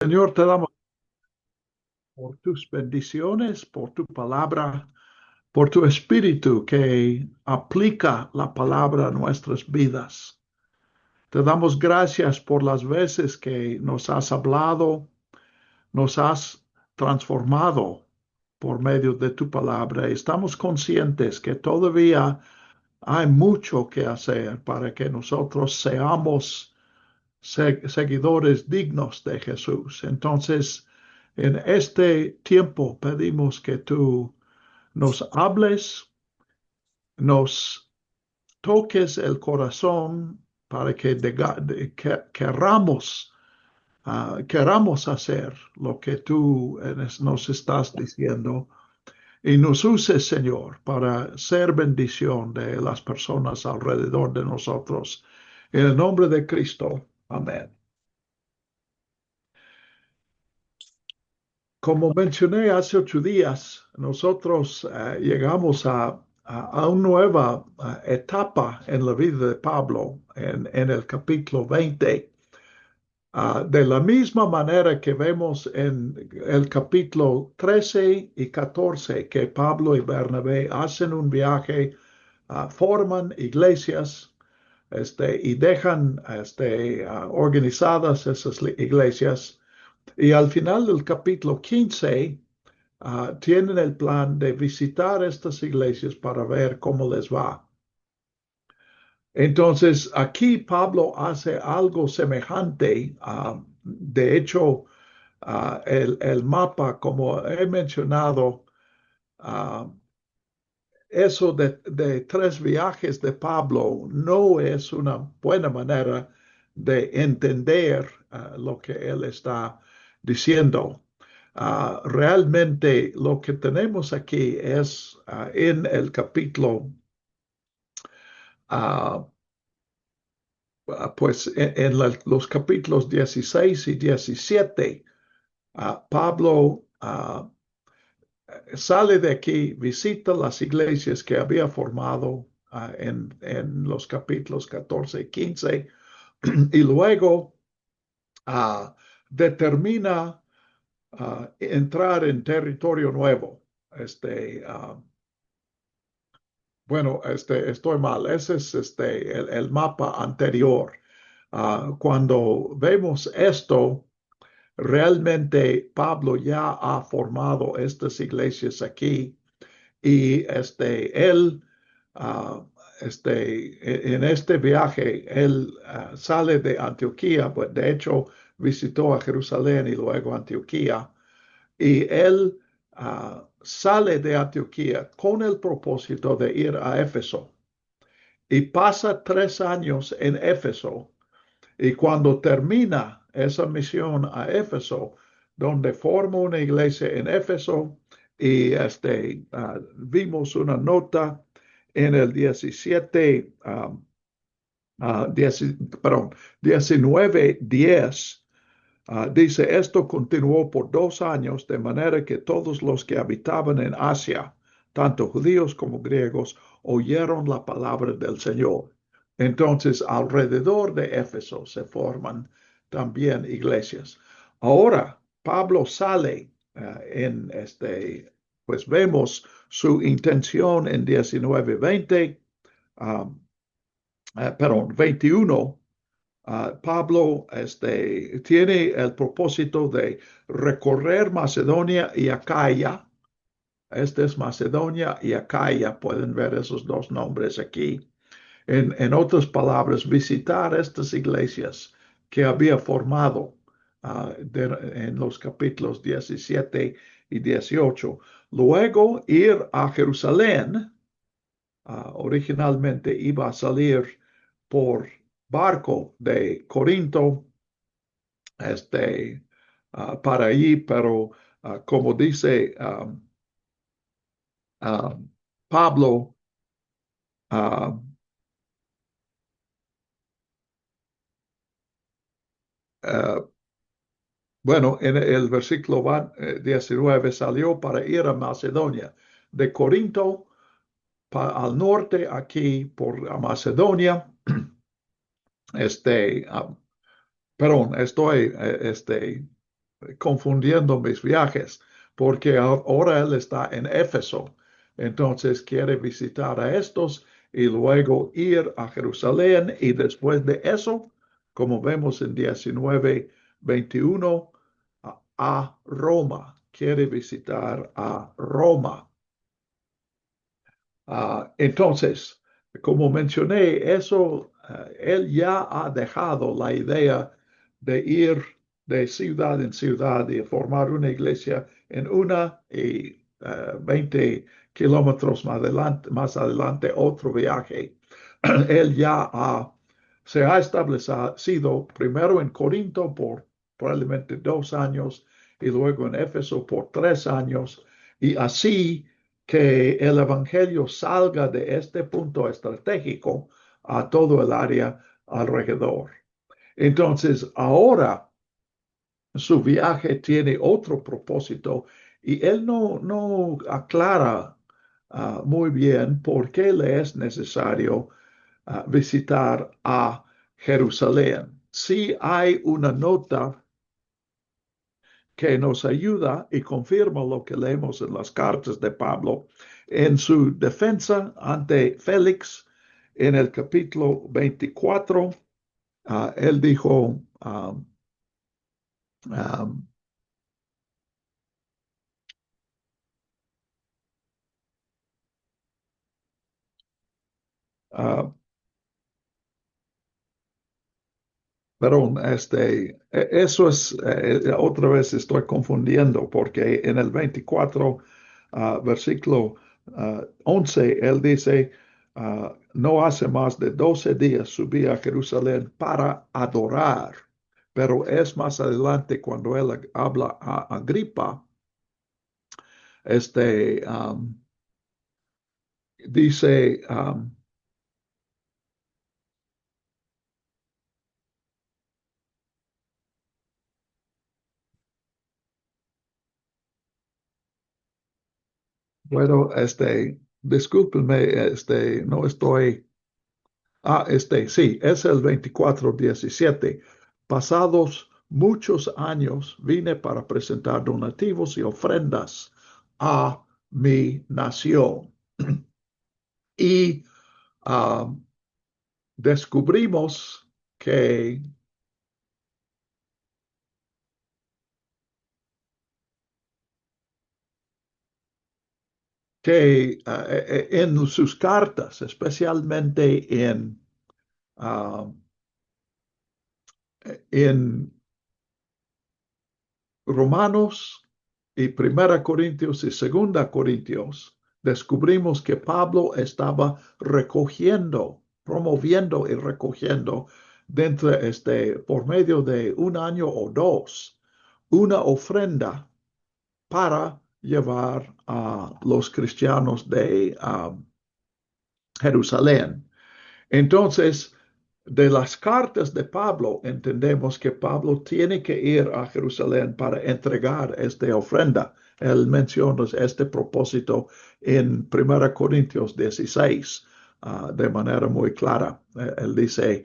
Señor, te damos por tus bendiciones, por tu palabra, por tu espíritu que aplica la palabra a nuestras vidas. Te damos gracias por las veces que nos has hablado, nos has transformado por medio de tu palabra. Estamos conscientes que todavía hay mucho que hacer para que nosotros seamos seguidores dignos de Jesús. Entonces, en este tiempo pedimos que tú nos hables, nos toques el corazón para que queramos hacer lo que tú nos estás diciendo y nos uses, Señor, para ser bendición de las personas alrededor de nosotros. En el nombre de Cristo. Amén. Como mencioné hace 8 días, nosotros llegamos a una nueva etapa en la vida de Pablo en el capítulo 20. De la misma manera que vemos en el capítulo 13 y 14 que Pablo y Bernabé hacen un viaje, forman iglesias y dejan organizadas esas iglesias. Y al final del capítulo 15, tienen el plan de visitar estas iglesias para ver cómo les va. Entonces, aquí Pablo hace algo semejante. De hecho, el mapa, como he mencionado, eso de 3 viajes de Pablo no es una buena manera de entender lo que él está diciendo. Realmente lo que tenemos aquí es en el capítulo, uh, pues los capítulos 16 y 17, Pablo sale de aquí, visita las iglesias que había formado en los capítulos 14 y 15 y luego determina entrar en territorio nuevo. Bueno, estoy mal. Ese es el mapa anterior. Cuando vemos esto, realmente Pablo ya ha formado estas iglesias aquí y él, en este viaje, él sale de Antioquía, pues de hecho visitó a Jerusalén y luego Antioquía, y él sale de Antioquía con el propósito de ir a Éfeso y pasa 3 años en Éfeso. Y cuando termina esa misión a Éfeso, donde forma una iglesia en Éfeso, y vimos una nota en el 17, perdón, 19:10, dice, esto continuó por 2 años, de manera que todos los que habitaban en Asia, tanto judíos como griegos, oyeron la palabra del Señor. Entonces, alrededor de Éfeso se forman también iglesias. Ahora, Pablo sale pues vemos su intención en 19:20, perdón, 21. Pablo tiene el propósito de recorrer Macedonia y Acaya. Este es Macedonia y Acaya. Pueden ver esos dos nombres aquí. En otras palabras, visitar estas iglesias que había formado en los capítulos 17 y 18. Luego ir a Jerusalén. Originalmente iba a salir por barco de Corinto para allí, pero como dice Pablo, uh, bueno, en el versículo 19 salió para ir a Macedonia, de Corinto al norte, aquí por Macedonia. Perdón, estoy confundiendo mis viajes, porque ahora él está en Éfeso. Entonces quiere visitar a estos y luego ir a Jerusalén y después de eso, como vemos en 19:21, a Roma. Quiere visitar a Roma. Entonces, como mencioné, eso, él ya ha dejado la idea de ir de ciudad en ciudad y formar una iglesia en una y 20 kilómetros más adelante otro viaje. Él ya se ha establecido primero en Corinto por probablemente 2 años y luego en Éfeso por 3 años y así que el Evangelio salga de este punto estratégico a todo el área alrededor. Entonces, ahora su viaje tiene otro propósito y él no aclara muy bien por qué le es necesario visitar a Jerusalén. Sí hay una nota que nos ayuda y confirma lo que leemos en las cartas de Pablo en su defensa ante Félix en el capítulo 24. Él dijo, um, uh, perdón, eso es, otra vez estoy confundiendo porque en el 24, versículo 11, él dice, no hace más de 12 días subí a Jerusalén para adorar, pero es más adelante cuando él habla a Agripa, este, dice, bueno, discúlpenme, no estoy. Sí, es el 24:17. Pasados muchos años vine para presentar donativos y ofrendas a mi nación. Y ah, descubrimos que en sus cartas, especialmente ah, en Romanos y Primera Corintios y Segunda Corintios, descubrimos que Pablo estaba recogiendo, promoviendo y recogiendo dentro por medio de un año o dos, una ofrenda para llevar a los cristianos de Jerusalén. Entonces, de las cartas de Pablo, entendemos que Pablo tiene que ir a Jerusalén para entregar esta ofrenda. Él menciona este propósito en 1 Corintios 16 de manera muy clara. Él dice,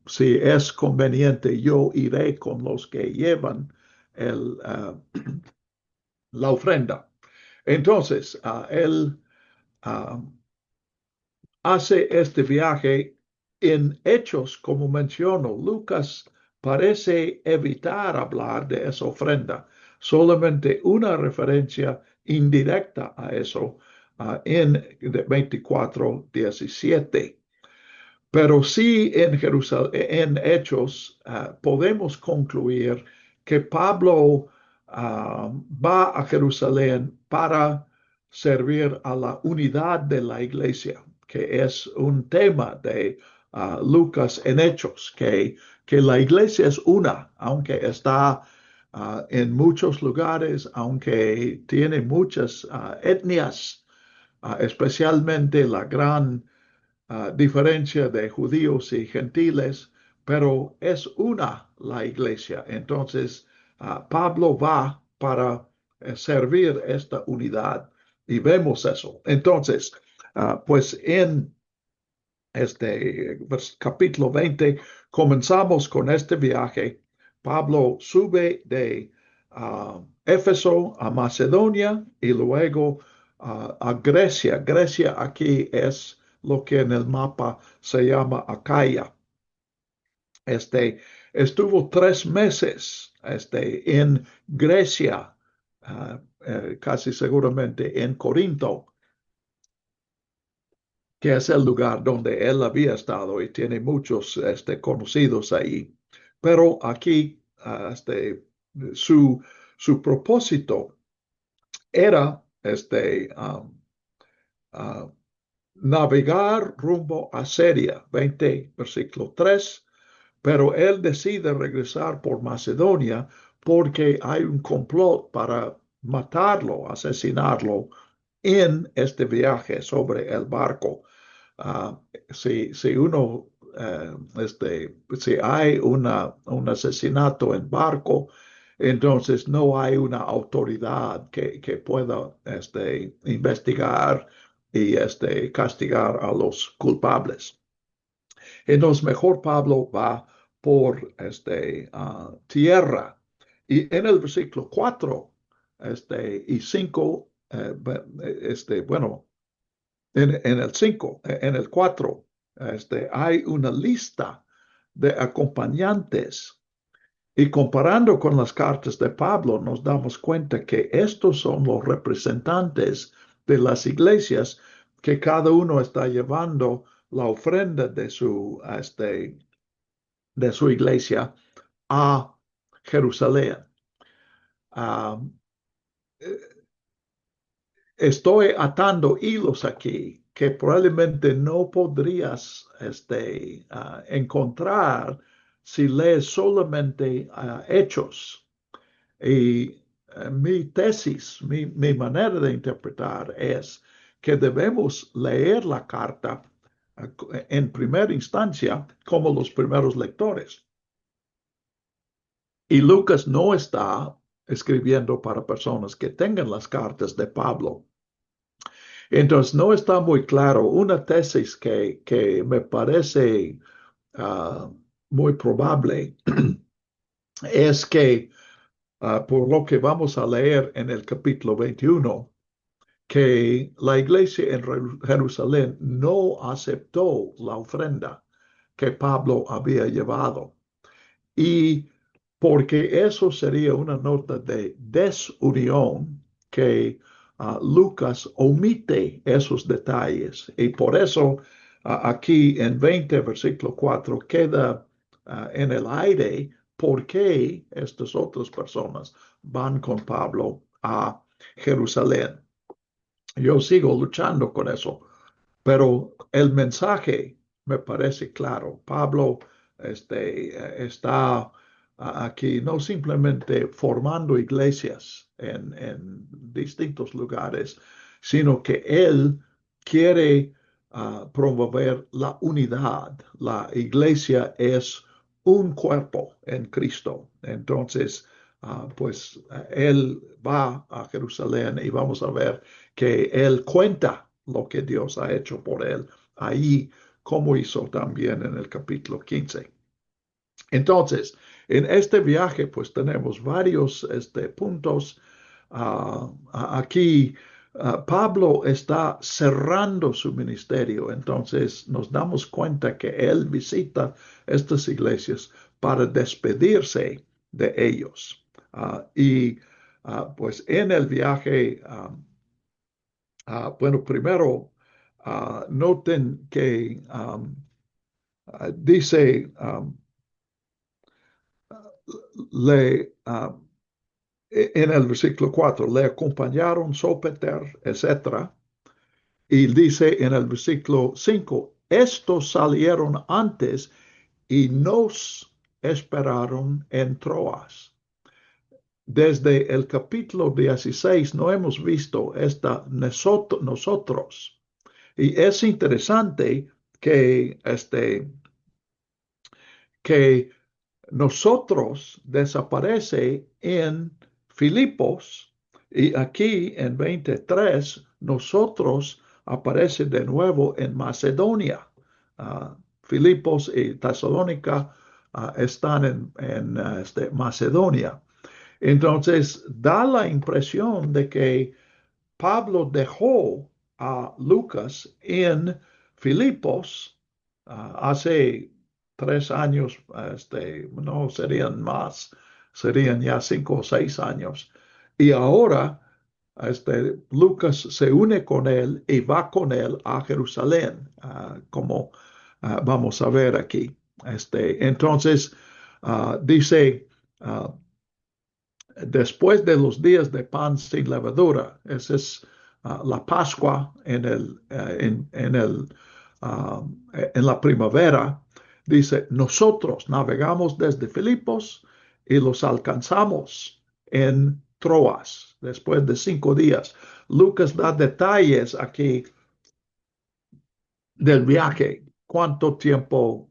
si es conveniente, yo iré con los que llevan el, la ofrenda. Entonces, él uh, hace este viaje en hechos, como menciono. Lucas parece evitar hablar de esa ofrenda, solamente una referencia indirecta a eso en 24:17. Pero sí en Jerusalén, en Hechos, podemos concluir que Pablo va a Jerusalén para servir a la unidad de la iglesia, que es un tema de Lucas en Hechos, que la iglesia es una, aunque está en muchos lugares, aunque tiene muchas etnias, especialmente la gran diferencia de judíos y gentiles, pero es una la iglesia. Entonces, Pablo va para servir esta unidad y vemos eso. Entonces, pues en capítulo 20 comenzamos con este viaje Pablo sube de Éfeso a Macedonia y luego a Grecia. Grecia aquí es lo que en el mapa se llama Acaya. Estuvo 3 meses en Grecia, casi seguramente en Corinto, que es el lugar donde él había estado y tiene muchos conocidos ahí. Pero aquí su, su propósito era uh, navegar rumbo a Siria, 20, versículo 3. Pero él decide regresar por Macedonia porque hay un complot para matarlo, asesinarlo en este viaje sobre el barco. Uh, si uno, si hay un asesinato en barco, entonces no hay una autoridad que pueda investigar y castigar a los culpables. Entonces, mejor Pablo va por tierra. Y en el versículo 4 y 5, bueno, en el 5, en el 4, hay una lista de acompañantes. Y comparando con las cartas de Pablo, nos damos cuenta que estos son los representantes de las iglesias que cada uno está llevando la ofrenda de su iglesia a Jerusalén. Uh, Estoy atando hilos aquí que probablemente no podrías encontrar si lees solamente Hechos. Y mi tesis, mi manera de interpretar es que debemos leer la carta en primera instancia como los primeros lectores. Y Lucas no está escribiendo para personas que tengan las cartas de Pablo. Entonces, no está muy claro. Una tesis que me parece muy probable es que, por lo que vamos a leer en el capítulo 21, que la iglesia en Jerusalén no aceptó la ofrenda que Pablo había llevado. Y porque eso sería una nota de desunión que Lucas omite esos detalles. Y por eso aquí en 20, versículo 4, queda en el aire por qué estas otras personas van con Pablo a Jerusalén. Yo sigo luchando con eso, pero el mensaje me parece claro. Pablo está aquí no simplemente formando iglesias en distintos lugares, sino que él quiere promover la unidad. La iglesia es un cuerpo en Cristo. Entonces, pues él va a Jerusalén y vamos a ver que él cuenta lo que Dios ha hecho por él ahí, como hizo también en el capítulo 15. Entonces, en este viaje, pues tenemos varios puntos. Aquí Pablo está cerrando su ministerio, entonces nos damos cuenta que él visita estas iglesias para despedirse de ellos. Y pues en el viaje, bueno, primero noten que dice, en el versículo 4, le acompañaron Sopater, etcétera. Y dice en el versículo 5, estos salieron antes y nos esperaron en Troas. Desde el capítulo 16 no hemos visto esta nosotros. Y es interesante que nosotros desaparece en Filipos y aquí en 23 nosotros aparece de nuevo en Macedonia. Filipos y Tesalónica están en Macedonia. Entonces, da la impresión de que Pablo dejó a Lucas en Filipos hace 3 años, no serían más, serían ya 5 o 6 años. Y ahora Lucas se une con él y va con él a Jerusalén, como vamos a ver aquí. Entonces, dice, ah, después de los días de pan sin levadura, esa es la Pascua en la primavera, dice, nosotros navegamos desde Filipos y los alcanzamos en Troas, después de 5 días. Lucas da detalles aquí del viaje, cuánto tiempo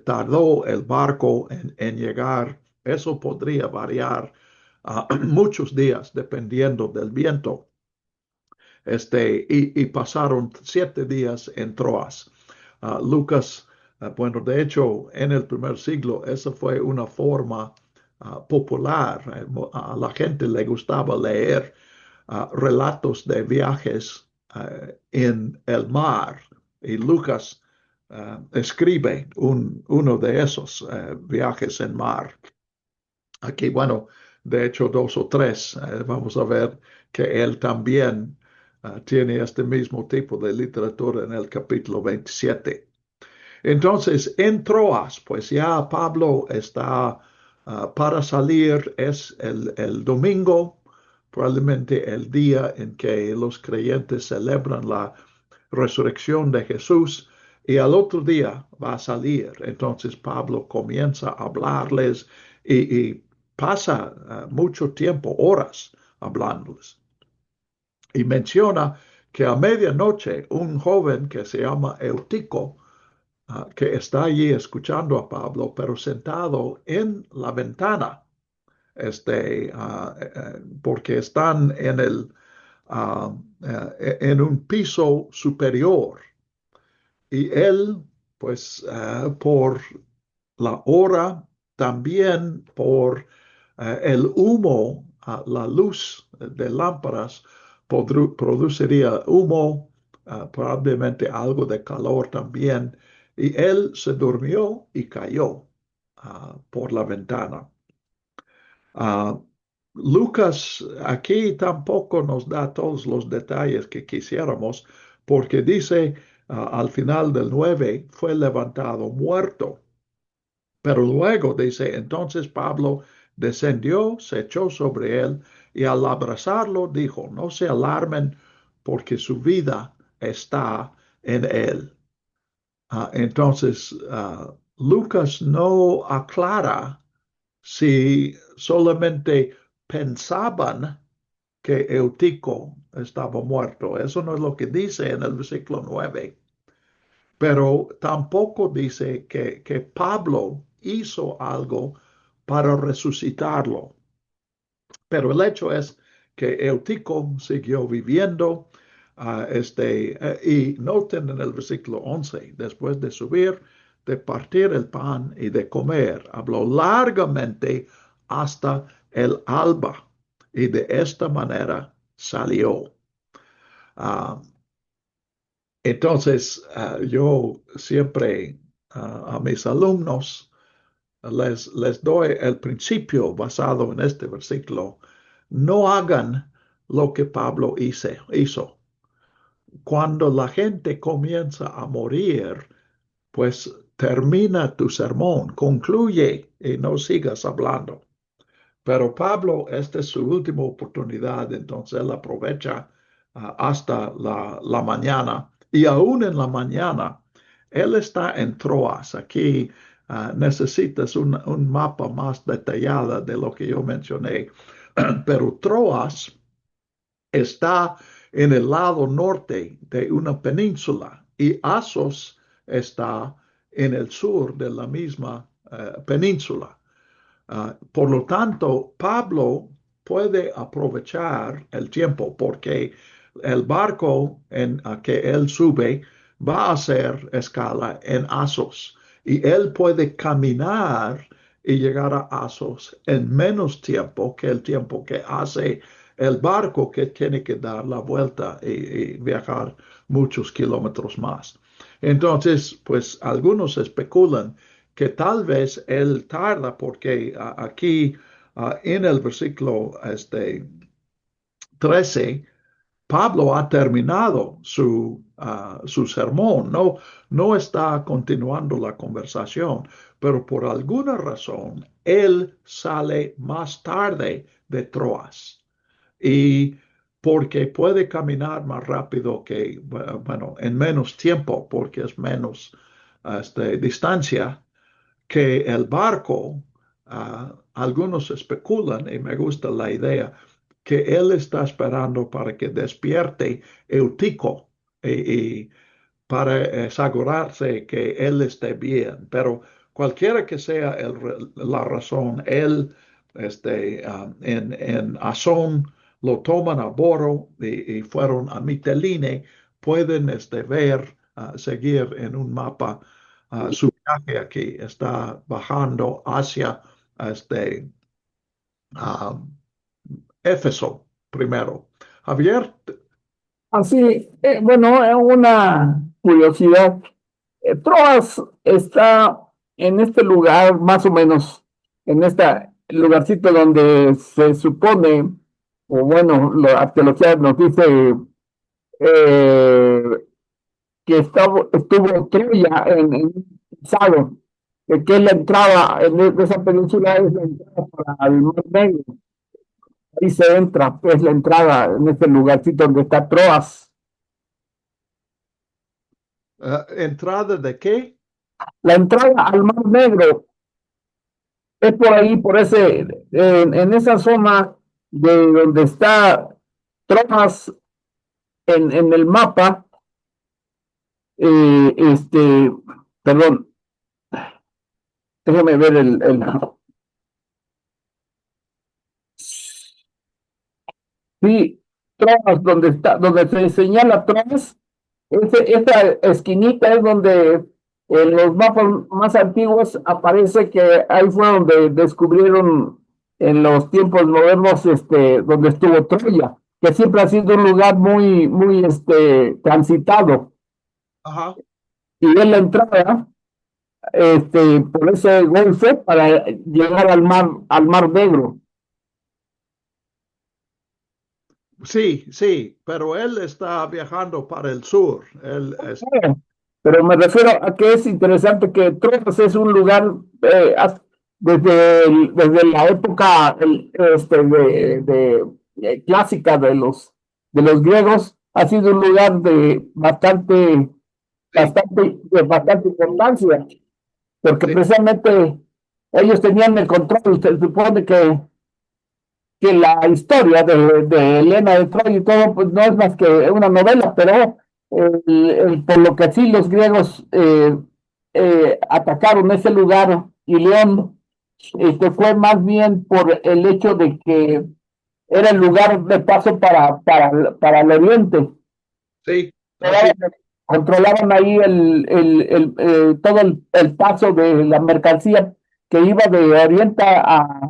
tardó el barco en llegar. Eso podría variar muchos días dependiendo del viento. Y pasaron 7 días en Troas. Lucas, bueno, de hecho, en el primer siglo, esa fue una forma popular. A la gente le gustaba leer relatos de viajes en el mar. Y Lucas escribe uno de esos viajes en mar. Aquí, bueno, de hecho, 2 o 3. Vamos a ver que él también tiene este mismo tipo de literatura en el capítulo 27. Entonces, en Troas, pues ya Pablo está para salir, es el domingo, probablemente el día en que los creyentes celebran la resurrección de Jesús, y al otro día va a salir. Entonces Pablo comienza a hablarles y pasa mucho tiempo, horas, hablándoles. Y menciona que a medianoche un joven que se llama Eutico, que está allí escuchando a Pablo, pero sentado en la ventana, porque están en un piso superior. Y él, pues, por la hora, también por el humo, la luz de lámparas produciría humo, probablemente algo de calor también. Y él se durmió y cayó por la ventana. Ah, Lucas aquí tampoco nos da todos los detalles que quisiéramos, porque dice al final del 9, fue levantado muerto. Pero luego dice, entonces Pablo descendió, se echó sobre él y al abrazarlo dijo, no se alarmen porque su vida está en él. Entonces, Lucas no aclara si solamente pensaban que Eutico estaba muerto. Eso no es lo que dice en el versículo 9. Pero tampoco dice que Pablo hizo algo para resucitarlo. Pero el hecho es que Eutico siguió viviendo. Y noten en el versículo 11, después de subir, de partir el pan y de comer, habló largamente hasta el alba y de esta manera salió. Uh, entonces, yo siempre a mis alumnos les doy el principio basado en este versículo. No hagan lo que Pablo hizo. Cuando la gente comienza a morir, pues termina tu sermón, concluye y no sigas hablando. Pero Pablo, esta es su última oportunidad, entonces él aprovecha hasta la mañana. Y aún en la mañana, él está en Troas. Aquí necesitas un mapa más detallado de lo que yo mencioné. Pero Troas está en el lado norte de una península y Asos está en el sur de la misma península. Por lo tanto, Pablo puede aprovechar el tiempo porque el barco en que él sube va a hacer escala en Asos y él puede caminar y llegar a Asos en menos tiempo que el tiempo que hace el barco que tiene que dar la vuelta y viajar muchos kilómetros más. Entonces, pues algunos especulan que tal vez él tarda porque aquí en el versículo 13 Pablo ha terminado su sermón, no está continuando la conversación, pero por alguna razón él sale más tarde de Troas y porque puede caminar más rápido que, bueno, en menos tiempo, porque es menos distancia que el barco, algunos especulan, y me gusta la idea, que él está esperando para que despierte Eutico y para asegurarse que él esté bien. Pero cualquiera que sea la razón, él en Asón lo toman a bordo y fueron a Miteline, pueden ver, seguir en un mapa su viaje aquí, está bajando hacia este, ah, Éfeso primero. Javier, Así, bueno, una curiosidad. Troas está en este lugar, más o menos, en este lugarcito donde se supone, o bueno, la arqueología nos dice eh, que estuvo Troya en un pasado, que es la entrada de esa península, es la entrada para el Mar Negro. Ahí se entra, es la entrada en este lugarcito donde está Troas. ¿entrada de qué? La entrada al Mar Negro es por ahí, en esa zona de donde está Troas en el mapa, eh, este, perdón, déjame ver sí, Troas, donde se señala Troas, esa esquinita es donde en los mapas más antiguos aparece que ahí fue donde descubrieron en los tiempos modernos, donde estuvo Troya, que siempre ha sido un lugar muy, transitado. Ajá. Y es la entrada, por ese golfo para llegar al Mar Negro. Sí, sí, pero él está viajando para el sur. Él es, Pero me refiero a que es interesante que Troas es un lugar desde la época clásica de los griegos, ha sido un lugar de sí, bastante importancia, porque sí, precisamente ellos tenían el control. Se supone que la historia de Helena de Troya y todo, pues no es más que una novela, pero por lo que sí los griegos atacaron ese lugar y León, fue más bien por el hecho de que era el lugar de paso para el oriente. sí, así, Controlaban, controlaban ahí todo el paso de la mercancía que iba de oriente a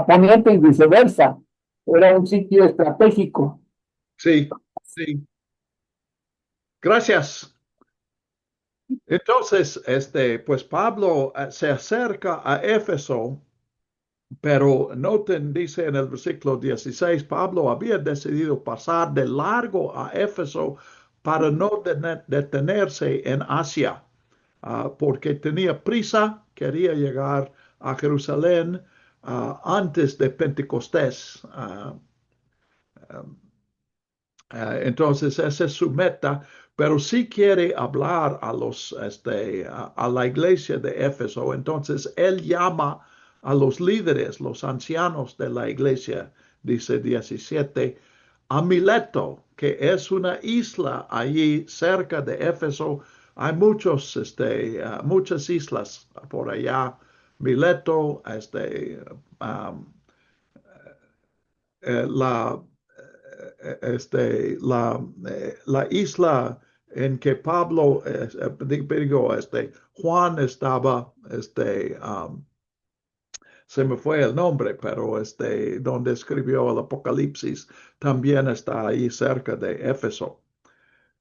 poniente y viceversa. Era un sitio estratégico. sí, sí. Gracias. Entonces, pues Pablo se acerca a Éfeso, pero noten, dice en el versículo 16, Pablo había decidido pasar de largo a Éfeso para no detenerse en Asia, porque tenía prisa, quería llegar a Jerusalén antes de Pentecostés. Entonces, esa es su meta, pero si quiere hablar a la iglesia de Éfeso. Entonces, él llama a los líderes, los ancianos de la iglesia, dice 17, a Mileto, que es una isla allí cerca de Éfeso. Hay muchas islas por allá. Mileto, um, la, la isla en que Pablo, digo, Juan estaba, se me fue el nombre, pero donde escribió el Apocalipsis, también está ahí cerca de Éfeso.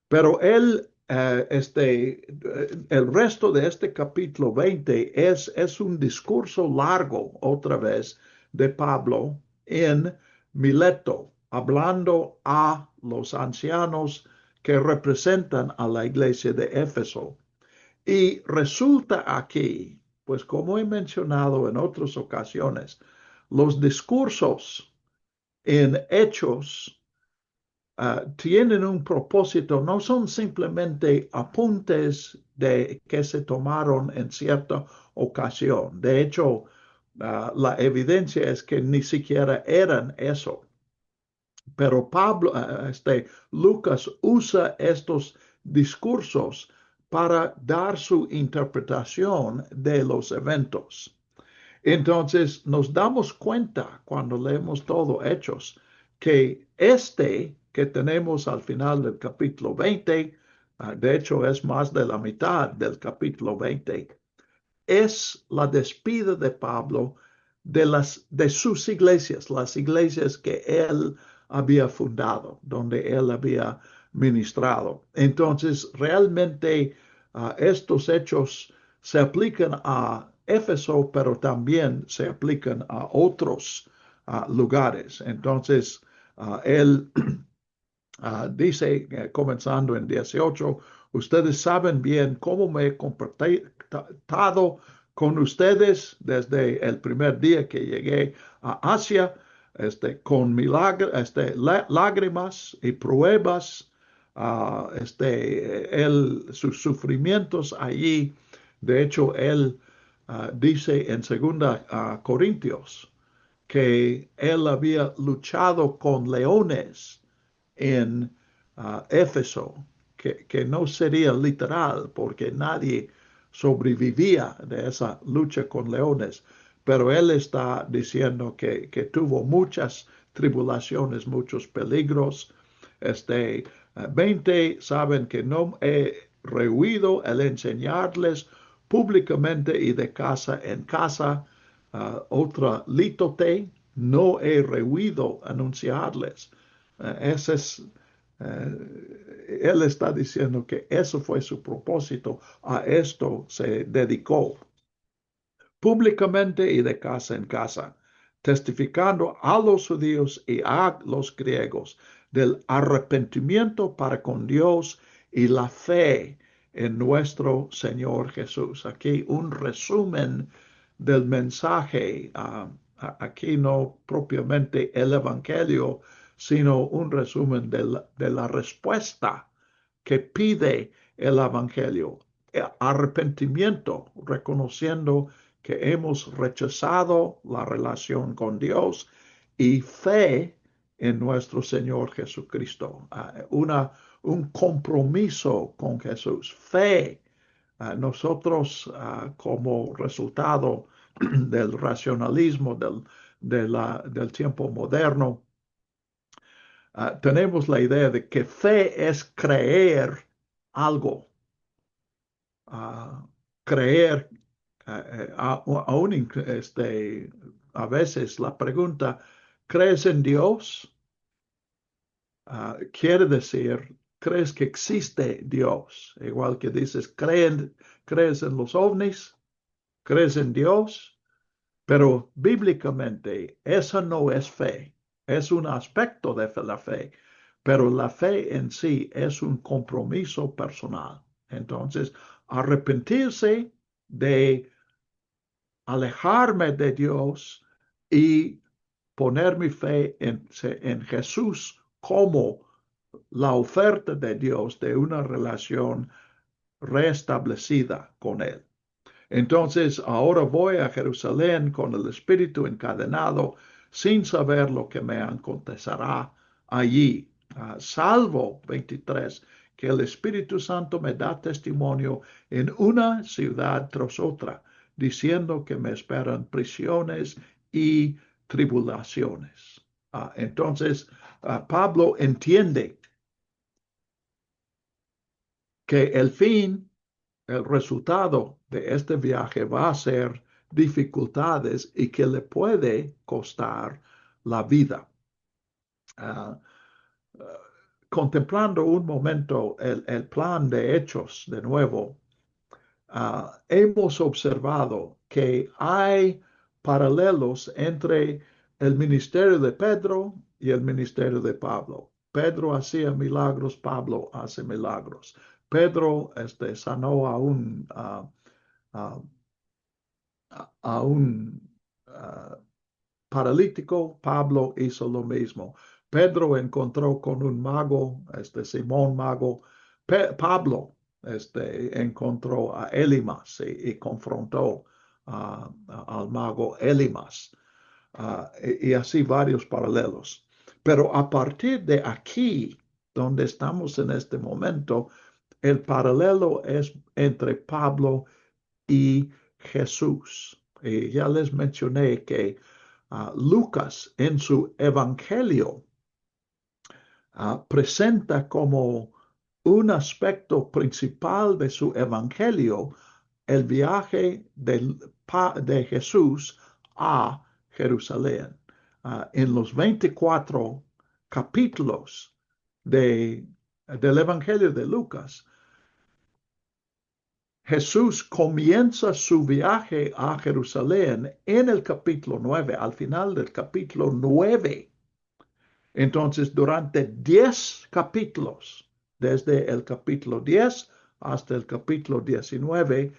Pero él, el resto de este capítulo 20 es un discurso largo, otra vez, de Pablo en Mileto, hablando a los ancianos que representan a la iglesia de Éfeso. Y resulta aquí, pues como he mencionado en otras ocasiones, los discursos en Hechos tienen un propósito, no son simplemente apuntes de que se tomaron en cierta ocasión. De hecho, la evidencia es que ni siquiera eran eso. Pero Pablo, Lucas usa estos discursos para dar su interpretación de los eventos. Entonces nos damos cuenta cuando leemos todo Hechos que que tenemos al final del capítulo 20, de hecho es más de la mitad del capítulo 20, es la despida de Pablo de sus iglesias, las iglesias que él había fundado, donde él había ministrado. Entonces, realmente estos hechos se aplican a Éfeso, pero también se aplican a otros lugares. Entonces, él dice, comenzando en 18, ustedes saben bien cómo me he comportado con ustedes desde el primer día que llegué a Asia, con lágrimas y pruebas, sus sufrimientos allí. De hecho, él dice en segunda Corintios que él había luchado con leones en Éfeso, que no sería literal porque nadie sobrevivía de esa lucha con leones, pero él está diciendo que tuvo muchas tribulaciones, muchos peligros. 20 saben que no he rehuido el enseñarles públicamente y de casa en casa. Otra lítote, no he rehuido anunciarles. Ese es, él está diciendo que eso fue su propósito, a esto se dedicó públicamente y de casa en casa, testificando a los judíos y a los griegos del arrepentimiento para con Dios y la fe en nuestro Señor Jesús. Aquí un resumen del mensaje, aquí no propiamente el Evangelio, sino un resumen de la respuesta que pide el Evangelio. Arrepentimiento, reconociendo que hemos rechazado la relación con Dios y fe en nuestro Señor Jesucristo. Un compromiso con Jesús, fe. Nosotros, como resultado del racionalismo del tiempo moderno, tenemos la idea de que fe es creer algo, creer, aún a veces la pregunta, ¿crees en Dios? Quiere decir, ¿crees que existe Dios? Igual que dices, ¿crees en los ovnis? ¿Crees en Dios? Pero bíblicamente, esa no es fe, es un aspecto de la fe, pero la fe en sí es un compromiso personal. Entonces, arrepentirse de alejarme de Dios y poner mi fe en Jesús como la oferta de Dios de una relación restablecida con Él. Entonces, ahora voy a Jerusalén con el espíritu encadenado, sin saber lo que me acontecerá allí. Salvo 23, que el Espíritu Santo me da testimonio en una ciudad tras otra, diciendo que me esperan prisiones y tribulaciones. Entonces, Pablo entiende que el resultado de este viaje va a ser dificultades y que le puede costar la vida. Uh, Contemplando un momento el plan de Hechos de nuevo, hemos observado que hay paralelos entre el ministerio de Pedro y el ministerio de Pablo. Pedro hacía milagros, Pablo hace milagros. Pedro sanó a, a un paralítico, Pablo hizo lo mismo. Pedro encontró con un mago, Simón mago. Pablo encontró a Elimas y confrontó al mago Elimas. Y así varios paralelos. Pero a partir de aquí, donde estamos en este momento, el paralelo es entre Pablo y Jesús. Y ya les mencioné que Lucas en su evangelio presenta como un aspecto principal de su evangelio el viaje de Jesús a Jerusalén. En los 24 capítulos del evangelio de Lucas, Jesús comienza su viaje a Jerusalén en el capítulo 9, al final del capítulo 9. Entonces, durante 10 capítulos, desde el capítulo 10 hasta el capítulo 19,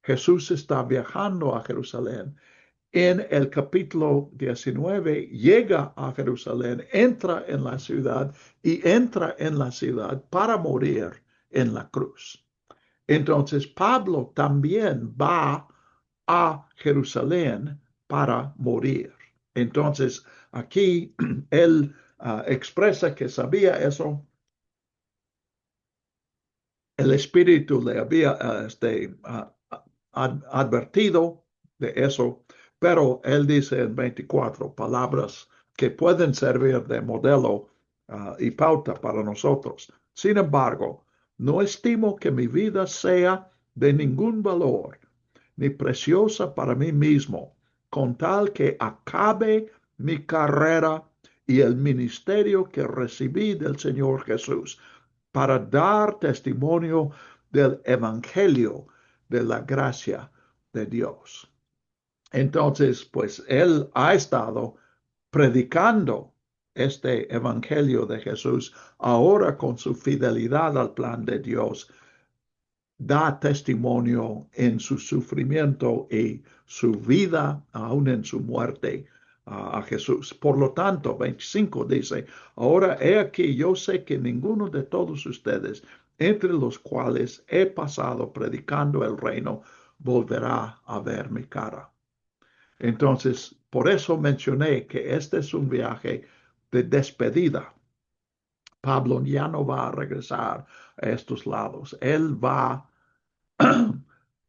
Jesús está viajando a Jerusalén. En el capítulo 19 llega a Jerusalén, entra en la ciudad y entra en la ciudad para morir en la cruz. Entonces Pablo también va a Jerusalén para morir. Entonces aquí él expresa que sabía eso. El Espíritu le había advertido de eso, pero él dice en 24 palabras que pueden servir de modelo y pauta para nosotros. Sin embargo, no estimo que mi vida sea de ningún valor, ni preciosa para mí mismo, con tal que acabe mi carrera y el ministerio que recibí del Señor Jesús, para dar testimonio del Evangelio de la gracia de Dios. Entonces, pues él ha estado predicando este Evangelio de Jesús ahora con su fidelidad al plan de Dios. Da testimonio en su sufrimiento y su vida, aún en su muerte, a Jesús. Por lo tanto, 25 dice, ahora he aquí, yo sé que ninguno de todos ustedes, entre los cuales he pasado predicando el reino, volverá a ver mi cara. Entonces, por eso mencioné que este es un viaje de despedida. Pablo ya no va a regresar a estos lados. Él va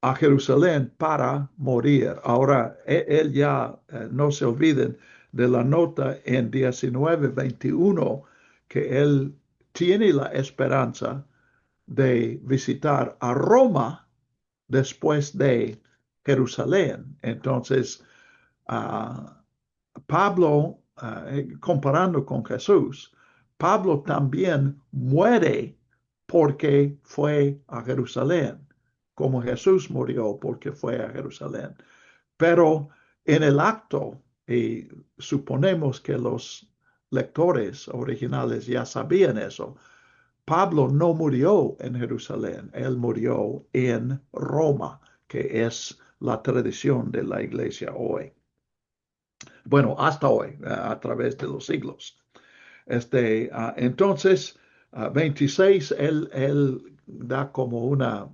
a Jerusalén para morir. Ahora, él ya, no se olviden de la nota en 19:21, que él tiene la esperanza de visitar a Roma después de Jerusalén. Entonces, Pablo, comparando con Jesús, Pablo también muere porque fue a Jerusalén, como Jesús murió porque fue a Jerusalén. Pero en el acto, y suponemos que los lectores originales ya sabían eso, Pablo no murió en Jerusalén, él murió en Roma, que es la tradición de la iglesia hoy. Bueno, hasta hoy, a través de los siglos. Entonces, 26, él da como una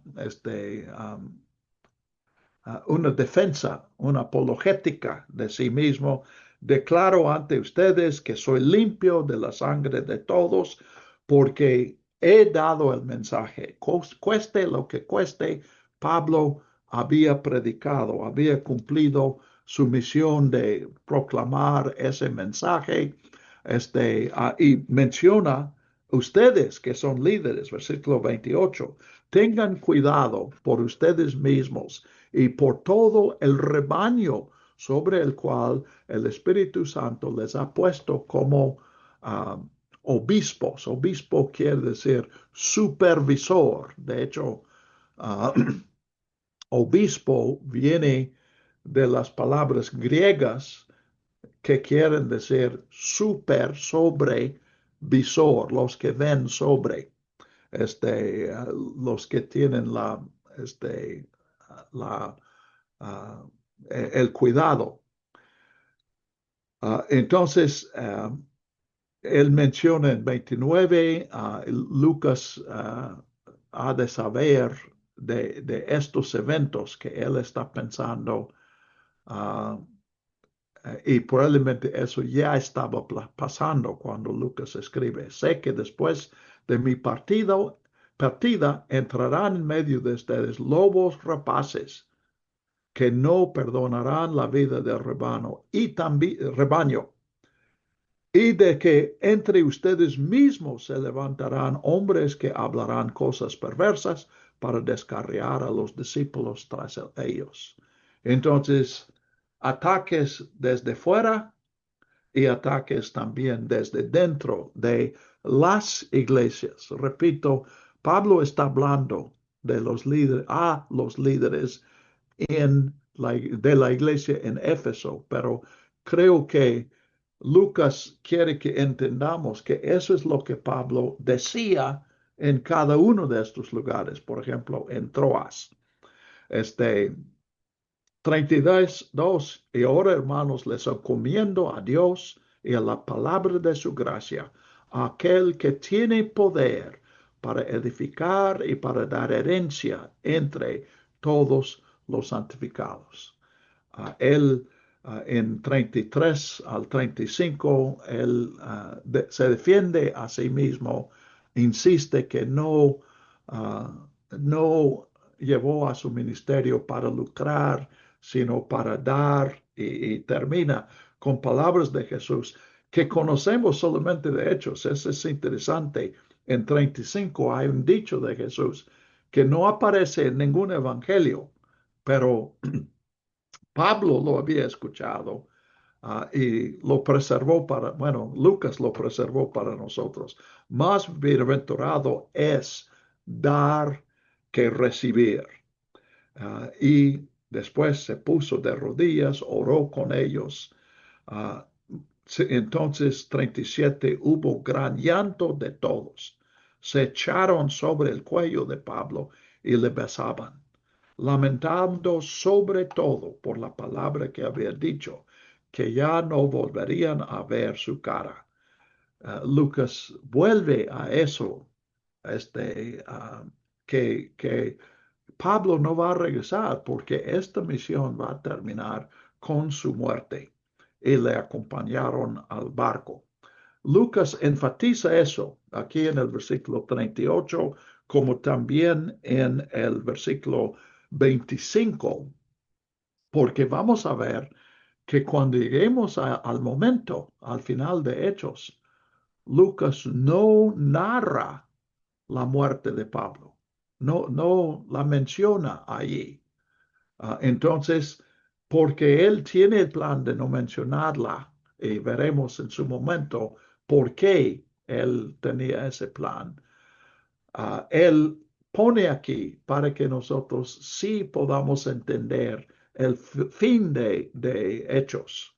defensa, una apologética de sí mismo. Declaro ante ustedes que soy limpio de la sangre de todos, porque he dado el mensaje. Cueste lo que cueste, Pablo había predicado, había cumplido su misión de proclamar ese mensaje. Y menciona Ustedes que son líderes, versículo 28, tengan cuidado por ustedes mismos y por todo el rebaño sobre el cual el Espíritu Santo les ha puesto como ah, obispos. Obispo quiere decir supervisor. De hecho, ah, obispo viene de las palabras griegas que quieren decir super, sobre, visor, los que ven sobre, los que tienen este, la, uh, el cuidado. Entonces, él menciona en 29, Lucas ha de saber de estos eventos que él está pensando. uh, y probablemente eso ya estaba pasando cuando Lucas escribe. Sé que después de mi partida entrarán en medio de ustedes lobos rapaces que no perdonarán la vida del rebaño, y de que entre ustedes mismos se levantarán hombres que hablarán cosas perversas para descarriar a los discípulos tras ellos. Entonces, ataques desde fuera y ataques también desde dentro de las iglesias. Repito, Pablo está hablando de los líderes, a los líderes de la iglesia en Éfeso, pero creo que Lucas quiere que entendamos que eso es lo que Pablo decía en cada uno de estos lugares, por ejemplo, en Troas. 32, y ahora, hermanos, les encomiendo a Dios y a la palabra de su gracia, a aquel que tiene poder para edificar y para dar herencia entre todos los santificados. Él, en 33 al 35, él se defiende a sí mismo, insiste que no llevó a su ministerio para lucrar, sino para dar, y termina con palabras de Jesús que conocemos solamente de Hechos. Eso es interesante. En 35 hay un dicho de Jesús que no aparece en ningún evangelio, pero Pablo lo había escuchado, y lo preservó bueno, Lucas lo preservó para nosotros. Más bienaventurado es dar que recibir. Y después se puso de rodillas, oró con ellos. Uh, entonces, 37, hubo gran llanto de todos. Se echaron sobre el cuello de Pablo y le besaban, lamentando sobre todo por la palabra que había dicho, que ya no volverían a ver su cara. Lucas vuelve a eso, que Pablo no va a regresar porque esta misión va a terminar con su muerte, y le acompañaron al barco. Lucas enfatiza eso aquí en el versículo 38, como también en el versículo 25, porque vamos a ver que cuando lleguemos al momento, al final de Hechos, Lucas no narra la muerte de Pablo, no la menciona allí. Entonces, porque él tiene el plan de no mencionarla, y veremos en su momento por qué él tenía ese plan, él pone aquí para que nosotros sí podamos entender el fin de Hechos.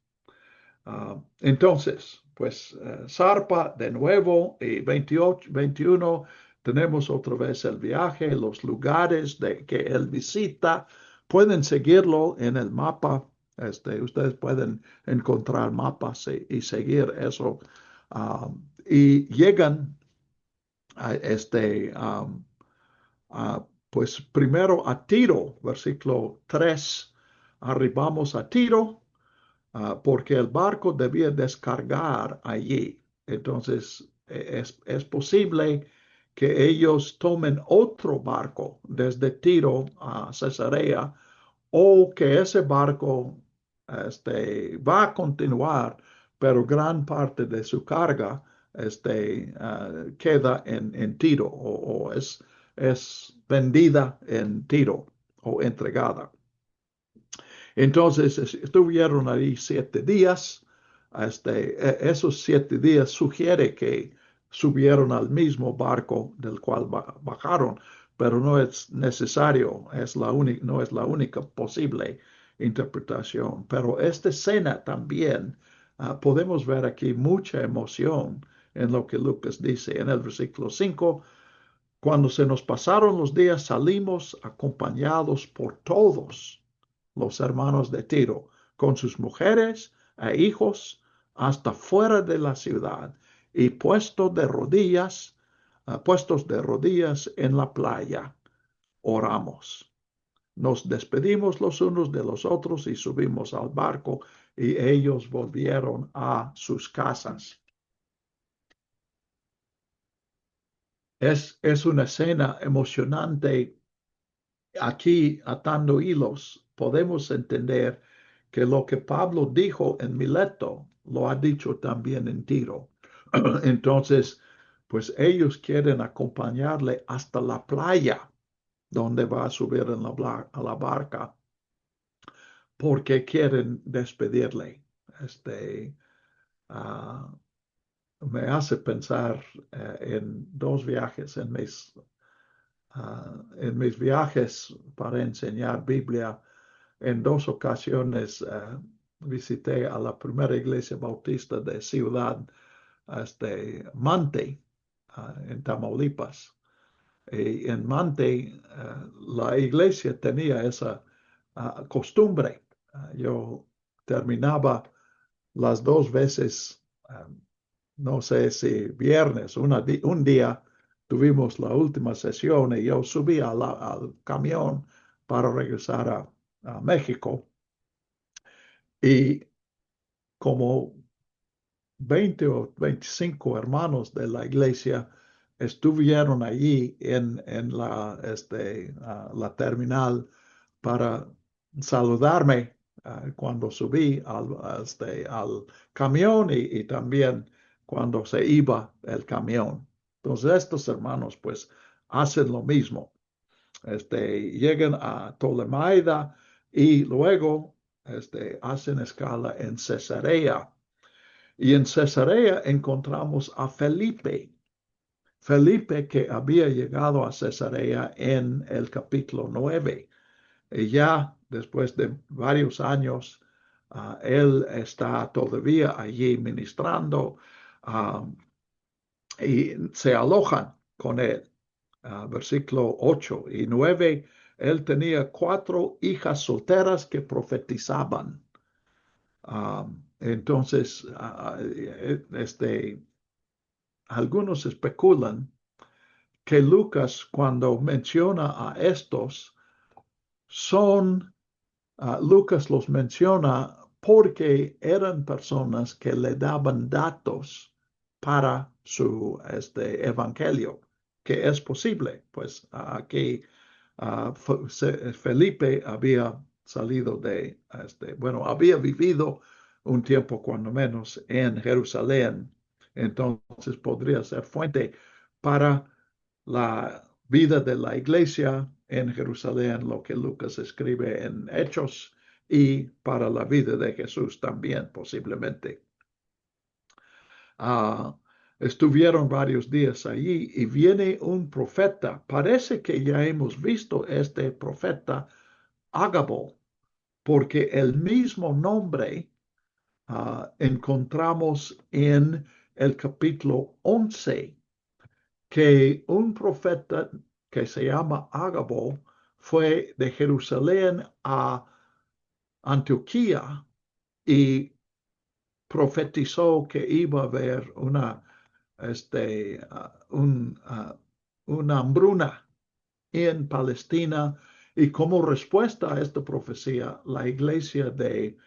Entonces, pues zarpa de nuevo, y 28, 21, tenemos otra vez el viaje, los lugares que él visita. Pueden seguirlo en el mapa. Ustedes pueden encontrar mapas y seguir eso. Y llegan a pues primero a Tiro, versículo 3. Arribamos a Tiro, porque el barco debía descargar allí. Entonces, es posible que ellos tomen otro barco desde Tiro a Cesarea, o que ese barco va a continuar, pero gran parte de su carga queda en Tiro o es vendida en Tiro o entregada. Entonces estuvieron ahí 7 días. Esos 7 días sugiere que subieron al mismo barco del cual bajaron, pero no es necesario, no es la única posible interpretación. Pero esta escena también podemos ver aquí mucha emoción en lo que Lucas dice en el versículo 5. Cuando se nos pasaron los días, salimos acompañados por todos los hermanos de Tiro, con sus mujeres e hijos, hasta fuera de la ciudad, y puestos de rodillas en la playa, oramos. Nos despedimos los unos de los otros y subimos al barco, y ellos volvieron a sus casas. Es una escena emocionante. Aquí, atando hilos, podemos entender que lo que Pablo dijo en Mileto lo ha dicho también en Tiro. Entonces, pues ellos quieren acompañarle hasta la playa donde va a subir a la barca porque quieren despedirle. Uh, Me hace pensar en 2 viajes en mis viajes para enseñar Biblia. En 2 ocasiones visité a la primera iglesia bautista de Ciudad Mante, en Tamaulipas. Y en Mante, la iglesia tenía esa costumbre. Yo terminaba las 2 veces, no sé si viernes, un día tuvimos la última sesión y yo subí al camión para regresar a México y como 20 o 25 hermanos de la iglesia estuvieron allí en la terminal para saludarme cuando subí al camión y también cuando se iba el camión. Entonces estos hermanos pues hacen lo mismo. Llegan a Tolemaida y luego hacen escala en Cesarea. Y en Cesarea encontramos a Felipe. Felipe que había llegado a Cesarea en el capítulo 9. Y ya después de varios años, él está todavía allí ministrando y se alojan con él. Versículo 8 y 9, él tenía 4 hijas solteras que profetizaban. Entonces, algunos especulan que Lucas, cuando menciona a estos, Lucas los menciona porque eran personas que le daban datos para su evangelio, que es posible, pues aquí Felipe había salido había vivido un tiempo cuando menos en Jerusalén, entonces podría ser fuente para la vida de la iglesia en Jerusalén, lo que Lucas escribe en Hechos, y para la vida de Jesús también posiblemente. Estuvieron varios días allí y viene un profeta. Parece que ya hemos visto este profeta Ágabo, porque el mismo nombre encontramos en el capítulo 11, que un profeta que se llama Ágabo fue de Jerusalén a Antioquía y profetizó que iba a haber una hambruna en Palestina, y como respuesta a esta profecía, la iglesia de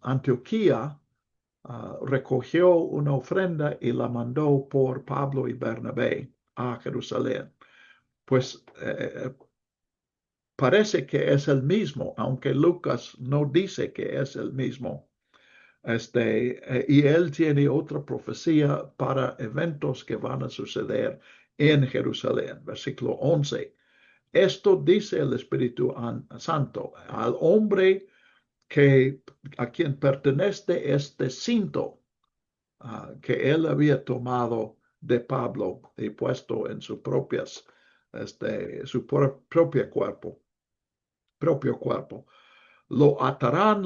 Antioquía recogió una ofrenda y la mandó por Pablo y Bernabé a Jerusalén. Pues parece que es el mismo, aunque Lucas no dice que es el mismo. Y él tiene otra profecía para eventos que van a suceder en Jerusalén. Versículo 11. Esto dice el Espíritu Santo al hombre a quien pertenece este cinto que él había tomado de Pablo y puesto en su propio cuerpo. Lo atarán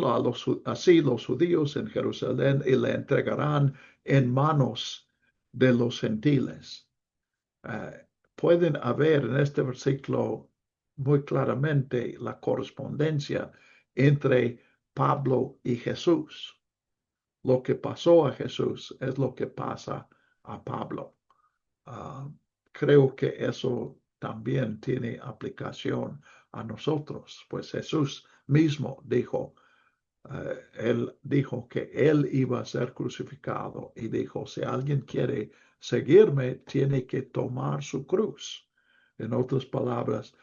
así los judíos en Jerusalén y le entregarán en manos de los gentiles. Pueden ver en este versículo muy claramente la correspondencia entre Pablo y Jesús. Lo que pasó a Jesús es lo que pasa a Pablo. Creo que eso también tiene aplicación a nosotros, pues Jesús mismo él dijo que él iba a ser crucificado y dijo, si alguien quiere seguirme, tiene que tomar su cruz. En otras palabras,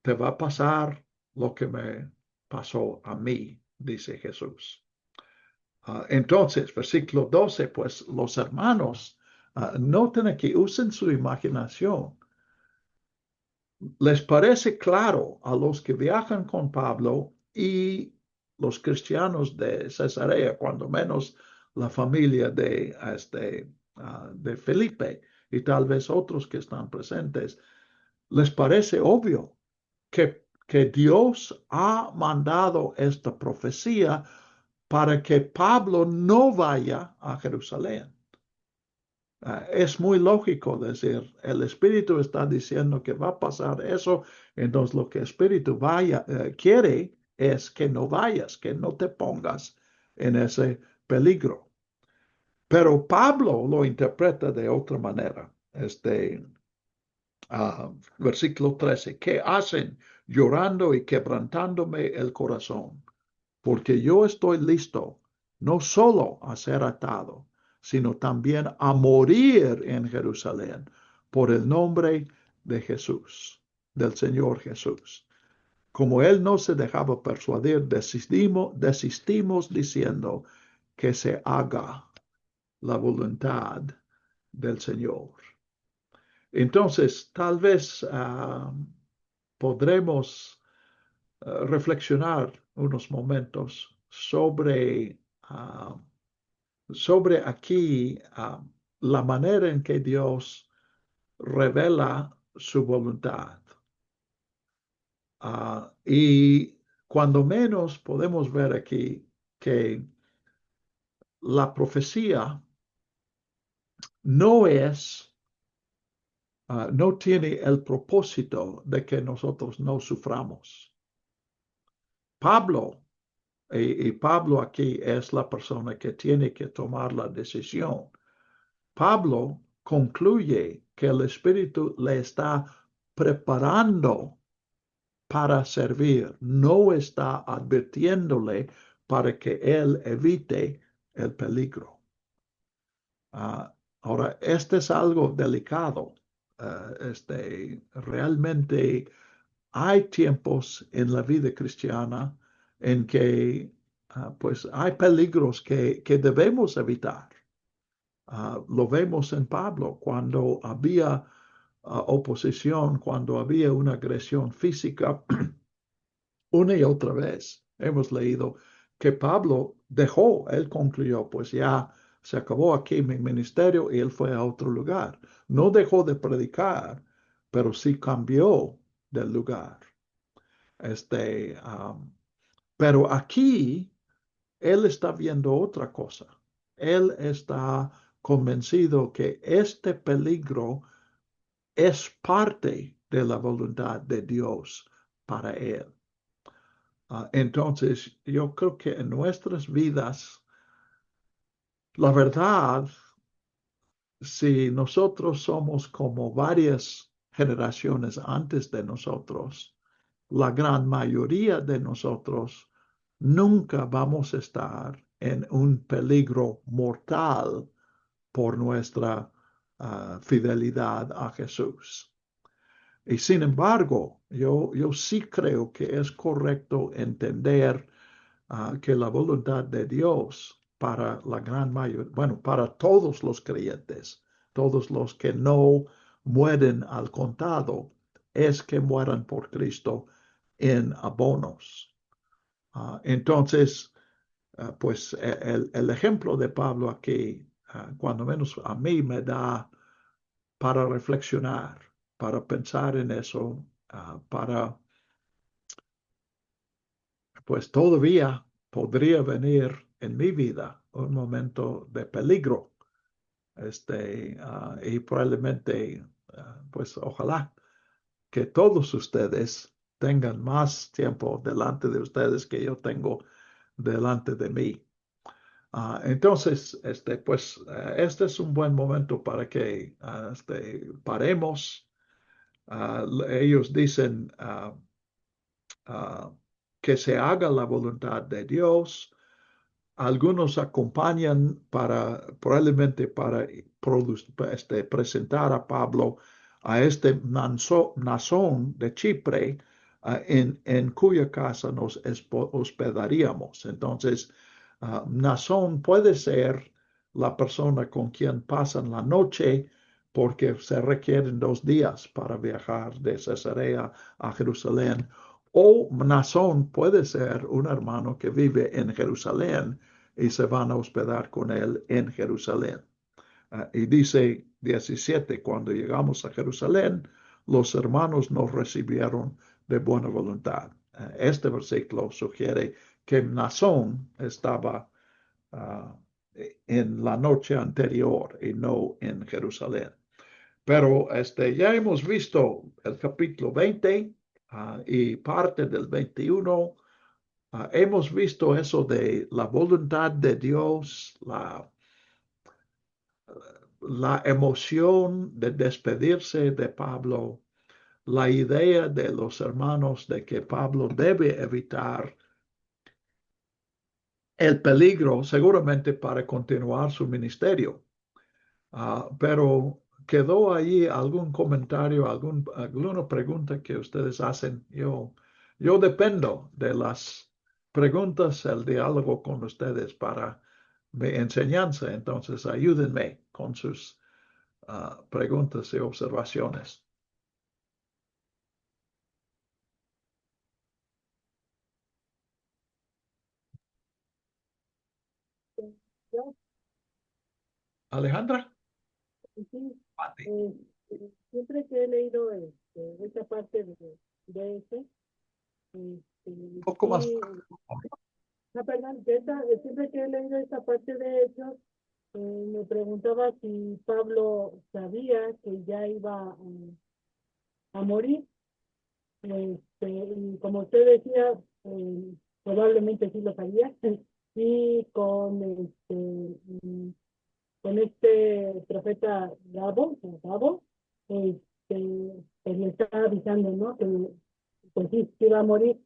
te va a pasar lo que me pasó a mí, dice Jesús. Entonces, versículo 12, pues los hermanos, noten aquí, usen su imaginación. Les parece claro a los que viajan con Pablo y los cristianos de Cesarea, cuando menos la familia de Felipe y tal vez otros que están presentes, les parece obvio que Dios ha mandado esta profecía para que Pablo no vaya a Jerusalén. Es muy lógico decir, el Espíritu está diciendo que va a pasar eso, entonces lo que el Espíritu quiere es que no vayas, que no te pongas en ese peligro. Pero Pablo lo interpreta de otra manera. Versículo 13, ¿qué hacen llorando y quebrantándome el corazón? Porque yo estoy listo no solo a ser atado, sino también a morir en Jerusalén por el nombre de Jesús, del Señor Jesús. Como él no se dejaba persuadir, desistimos diciendo que se haga la voluntad del Señor. Entonces, tal vez podremos reflexionar unos momentos sobre aquí la manera en que Dios revela su voluntad. Y cuando menos podemos ver aquí que la profecía no no tiene el propósito de que nosotros no suframos. Pablo, y Pablo aquí es la persona que tiene que tomar la decisión. Pablo concluye que el Espíritu le está preparando para servir, no está advirtiéndole para que él evite el peligro. Ahora, este es algo delicado. Realmente hay tiempos en la vida cristiana en que pues hay peligros que debemos evitar. Lo vemos en Pablo cuando había oposición, cuando había una agresión física, una y otra vez. Hemos leído que Pablo él concluyó, pues ya se acabó aquí mi ministerio y él fue a otro lugar. No dejó de predicar, pero sí cambió del lugar. Pero aquí él está viendo otra cosa. Él está convencido que este peligro es parte de la voluntad de Dios para él. Entonces, yo creo que en nuestras vidas, la verdad, si nosotros somos como varias generaciones antes de nosotros, la gran mayoría de nosotros nunca vamos a estar en un peligro mortal por nuestra fidelidad a Jesús. Y sin embargo, yo sí creo que es correcto entender que la voluntad de Dios para la gran mayoría, bueno, para todos los creyentes, todos los que no mueren al contado, es que mueran por Cristo en abonos. Entonces, pues el ejemplo de Pablo aquí, cuando menos a mí me da para reflexionar, para pensar en eso, para, pues todavía podría venir en mi vida un momento de peligro, y probablemente, pues ojalá que todos ustedes tengan más tiempo delante de ustedes que yo tengo delante de mí. Entonces, pues, este es un buen momento para que paremos. Ellos dicen que se haga la voluntad de Dios. Algunos acompañan probablemente para presentar a Pablo a este Mnasón de Chipre, en cuya casa nos hospedaríamos. Entonces, Mnasón puede ser la persona con quien pasan la noche, porque se requieren 2 días para viajar de Cesarea a Jerusalén. O Mnasón puede ser un hermano que vive en Jerusalén y se van a hospedar con él en Jerusalén. Y dice 17, cuando llegamos a Jerusalén, los hermanos nos recibieron de buena voluntad. Este versículo sugiere que Mnasón estaba en la noche anterior y no en Jerusalén. Pero ya hemos visto el capítulo 20 y parte del 21. Hemos visto eso de la voluntad de Dios, la emoción de despedirse de Pablo, la idea de los hermanos de que Pablo debe evitar el peligro seguramente para continuar su ministerio. Pero quedó ahí algún comentario, alguna pregunta que ustedes hacen. Yo dependo de las preguntas, el diálogo con ustedes para mi enseñanza. Entonces, ayúdenme con sus preguntas y observaciones. Yo, Alejandra. sí, Mati. siempre que he leído esta parte de ese, Un poco más. sí, perdón, siempre que he leído esta parte de Hechos, me preguntaba si Pablo sabía que ya iba a morir. Y como usted decía, probablemente sí lo sabía, y con este profeta Gabo, pues le estaba avisando, ¿no? Que pues sí, que iba a morir.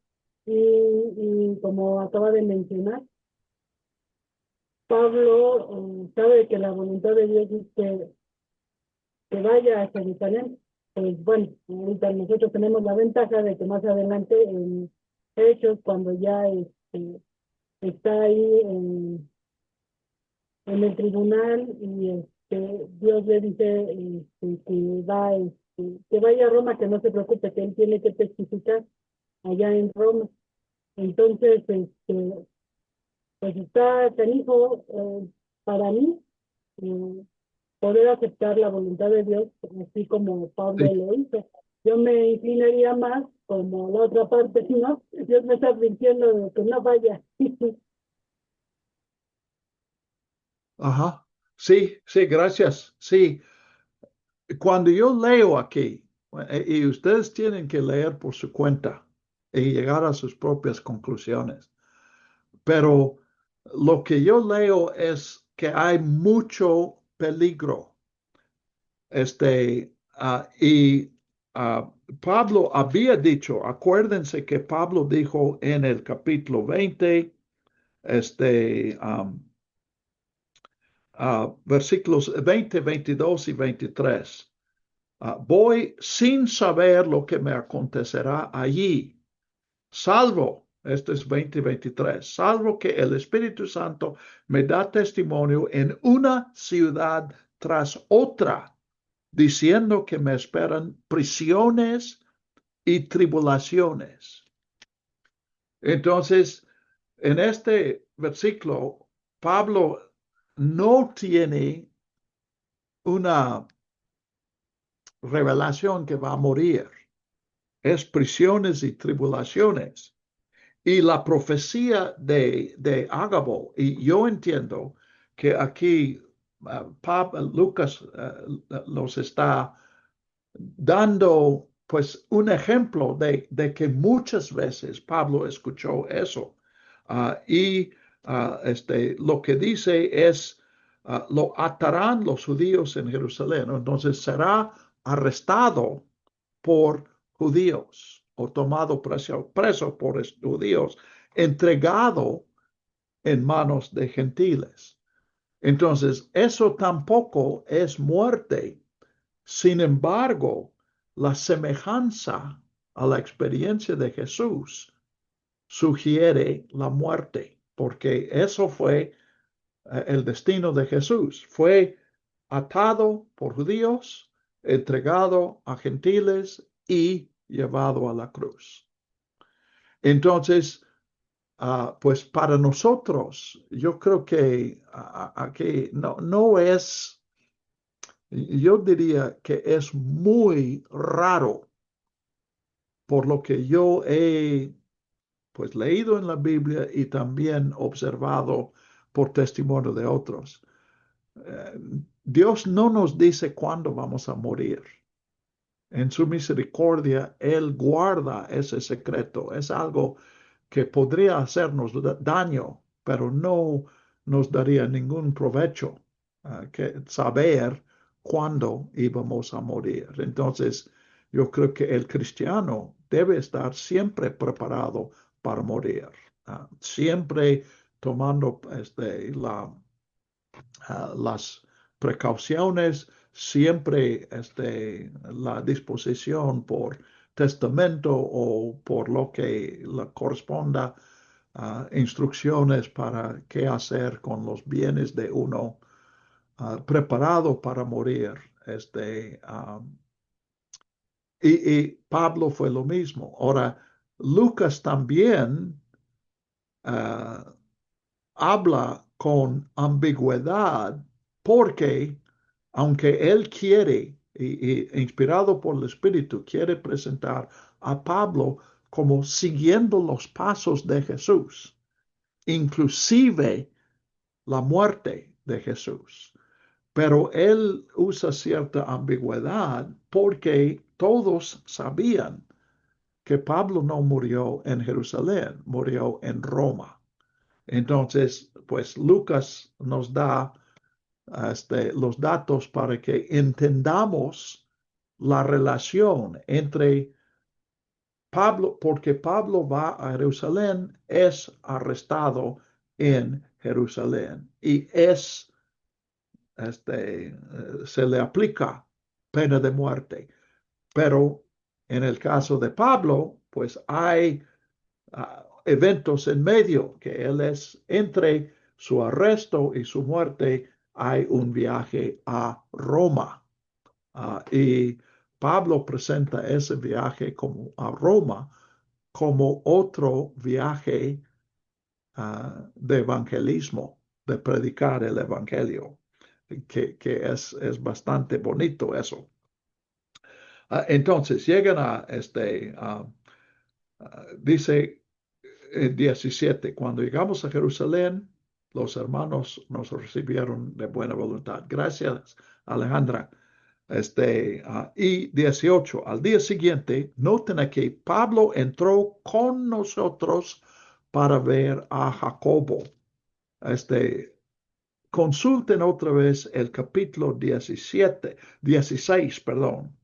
Y como acaba de mencionar, Pablo sabe que la voluntad de Dios es que vaya a Jerusalén. Pues bueno, ahorita nosotros tenemos la ventaja de que más adelante en Hechos, cuando ya está ahí en el tribunal y Dios le dice que vaya a Roma, que no se preocupe, que él tiene que testificar allá en Roma. Entonces, pues está canijo para mí eh, poder aceptar la voluntad de Dios, así como Pablo Sí. lo hizo. Yo me inclinaría más como la otra parte, ¿no? Dios me está advirtiendo de que no vaya. Ajá. Sí, sí, gracias. Sí. Cuando yo leo aquí, y ustedes tienen que leer por su cuenta y llegar a sus propias conclusiones, pero lo que yo leo es que hay mucho peligro. Y Pablo había dicho, acuérdense que Pablo dijo en el capítulo 20, versículos 20, 22 y 23. Voy sin saber lo que me acontecerá allí, salvo, Esto es 20:23. Salvo que el Espíritu Santo me da testimonio en una ciudad tras otra, diciendo que me esperan prisiones y tribulaciones. Entonces, en este versículo, Pablo no tiene una revelación que va a morir. Es prisiones y tribulaciones. Y la profecía de Ágabo, y yo entiendo que aquí Lucas nos está dando pues un ejemplo de que muchas veces Pablo escuchó eso. Lo que dice es, lo atarán los judíos en Jerusalén, entonces será arrestado por judíos o tomado preso por judíos, entregado en manos de gentiles. Entonces, eso tampoco es muerte. Sin embargo, la semejanza a la experiencia de Jesús sugiere la muerte, porque eso fue el destino de Jesús. Fue atado por judíos, entregado a gentiles y llevado a la cruz. Entonces, pues para nosotros, yo creo que aquí no es, yo diría que es muy raro por lo que yo he pues leído en la Biblia y también observado por testimonio de otros. Dios no nos dice cuándo vamos a morir. En su misericordia, Él guarda ese secreto. Es algo que podría hacernos daño, pero no nos daría ningún provecho que saber cuándo íbamos a morir. Entonces, yo creo que el cristiano debe estar siempre preparado para morir, siempre tomando las precauciones, siempre la disposición por testamento o por lo que le corresponda, instrucciones para qué hacer con los bienes de uno, preparado para morir. Y Pablo fue lo mismo. Ahora, Lucas también habla con ambigüedad porque aunque él quiere, inspirado por el Espíritu, quiere presentar a Pablo como siguiendo los pasos de Jesús, inclusive la muerte de Jesús. Pero él usa cierta ambigüedad porque todos sabían que Pablo no murió en Jerusalén, murió en Roma. Entonces, pues Lucas nos da los datos para que entendamos la relación entre Pablo, porque Pablo va a Jerusalén, es arrestado en Jerusalén y se le aplica pena de muerte. Pero en el caso de Pablo, pues hay eventos en medio, que él es entre su arresto y su muerte, hay un viaje a Roma. Y Pablo presenta ese viaje como a Roma como otro viaje de evangelismo, de predicar el evangelio, que es bastante bonito eso. Entonces llegan dice 17, cuando llegamos a Jerusalén, los hermanos nos recibieron de buena voluntad. Gracias, Alejandra. Y 18, al día siguiente, noten que Pablo entró con nosotros para ver a Jacobo. Consulten otra vez el capítulo 16, perdón.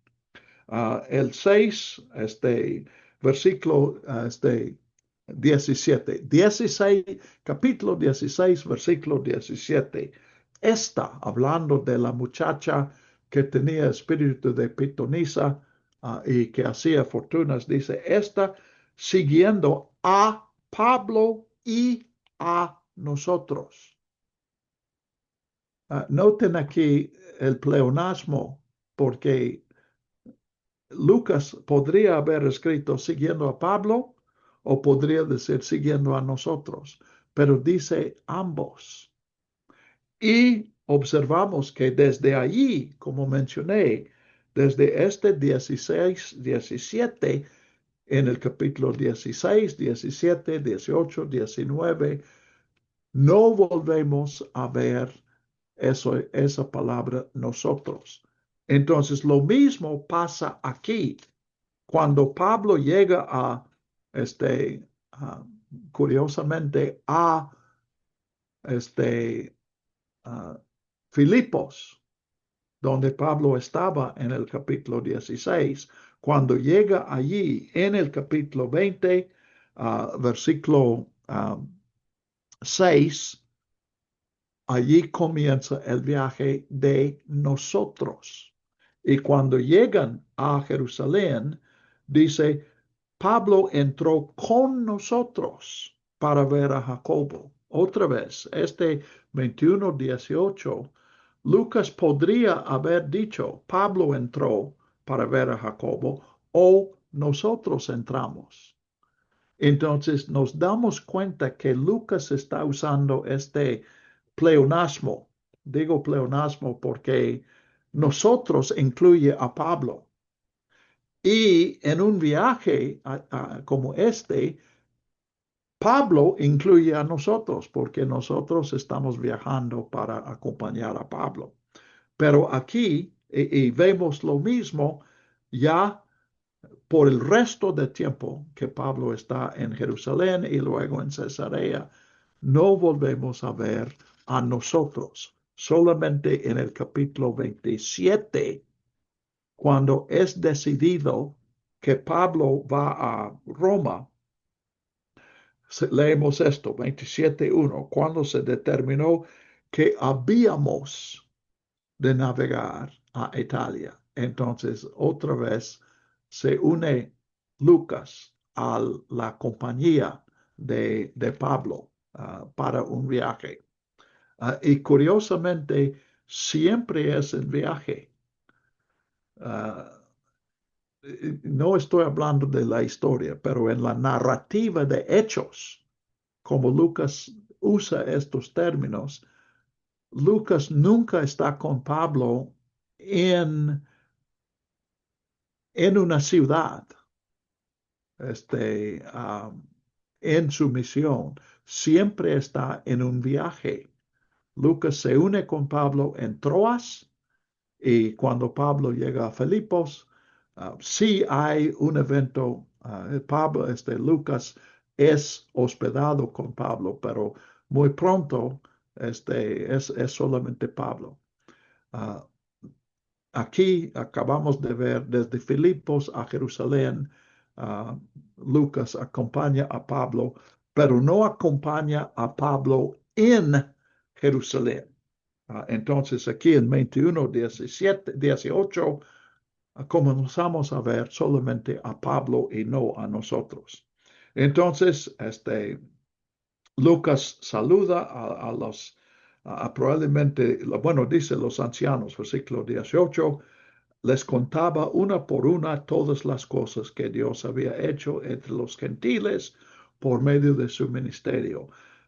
El 6, versículo 17. Capítulo 16, versículo 17. Está hablando de la muchacha que tenía espíritu de pitonisa y que hacía fortunas. Dice, esta siguiendo a Pablo y a nosotros. Noten aquí el pleonasmo, porque Lucas podría haber escrito siguiendo a Pablo o podría decir siguiendo a nosotros, pero dice ambos. Y observamos que desde allí, como mencioné, desde este 16, 17, en el capítulo 16, 17, 18, 19, no volvemos a ver esa palabra nosotros. Entonces, lo mismo pasa aquí. Cuando Pablo llega curiosamente, a este, Filipos, donde Pablo estaba en el capítulo 16, cuando llega allí en el capítulo 20, versículo 6, allí comienza el viaje de nosotros. Y cuando llegan a Jerusalén, dice, Pablo entró con nosotros para ver a Jacobo. Otra vez, 21:18, Lucas podría haber dicho, Pablo entró para ver a Jacobo o nosotros entramos. Entonces nos damos cuenta que Lucas está usando este pleonasmo. Digo pleonasmo porque nosotros incluye a Pablo. Y en un viaje como este, Pablo incluye a nosotros porque nosotros estamos viajando para acompañar a Pablo. Pero aquí, y vemos lo mismo ya por el resto del tiempo que Pablo está en Jerusalén y luego en Cesarea, no volvemos a ver a nosotros. Solamente en el capítulo 27, cuando es decidido que Pablo va a Roma, leemos esto, 27:1, cuando se determinó que habíamos de navegar a Italia. Entonces, otra vez se une Lucas a la compañía de Pablo para un viaje. Y curiosamente, siempre es el viaje. No estoy hablando de la historia, pero en la narrativa de hechos, como Lucas usa estos términos, Lucas nunca está con Pablo en una ciudad, en su misión. Siempre está en un viaje. Lucas se une con Pablo en Troas y cuando Pablo llega a Filipos, sí hay un evento. Lucas es hospedado con Pablo, pero muy pronto es solamente Pablo. Aquí acabamos de ver desde Filipos a Jerusalén, Lucas acompaña a Pablo, pero no acompaña a Pablo en Jerusalén. Entonces aquí en 21:18 comenzamos a ver solamente a Pablo y no a nosotros. Entonces, Lucas saluda a los, probablemente, bueno, dice los ancianos, versículo 18, les contaba una por una todas las cosas que Dios había hecho entre los gentiles por medio de su ministerio.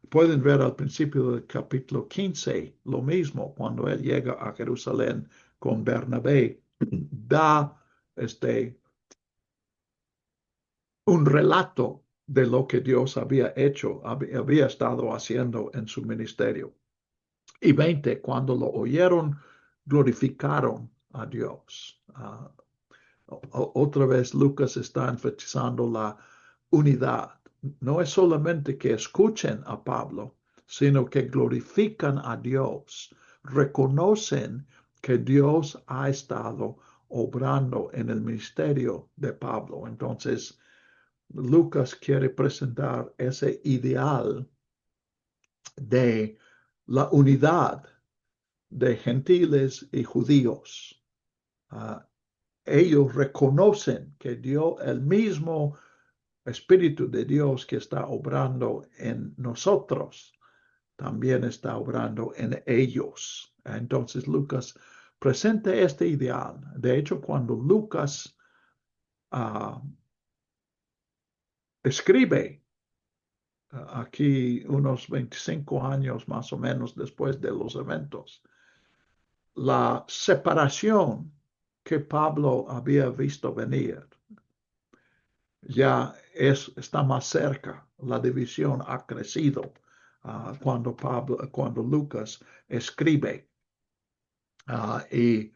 Pueden ver al principio del capítulo 15 lo mismo cuando él llega a Jerusalén con Bernabé. Da un relato de lo que Dios había hecho, había estado haciendo en su ministerio. Y 20, cuando lo oyeron, glorificaron a Dios. Otra vez Lucas está enfatizando la unidad. No es solamente que escuchen a Pablo, sino que glorifican a Dios, reconocen que Dios ha estado obrando en el ministerio de Pablo. Entonces, Lucas quiere presentar ese ideal de la unidad de gentiles y judíos. Ellos reconocen que Dios, el mismo Espíritu de Dios que está obrando en nosotros, también está obrando en ellos. Entonces Lucas presenta este ideal. De hecho, cuando Lucas escribe aquí unos 25 años más o menos después de los eventos, la separación que Pablo había visto venir ya está más cerca. La división ha crecido cuando Lucas escribe. Y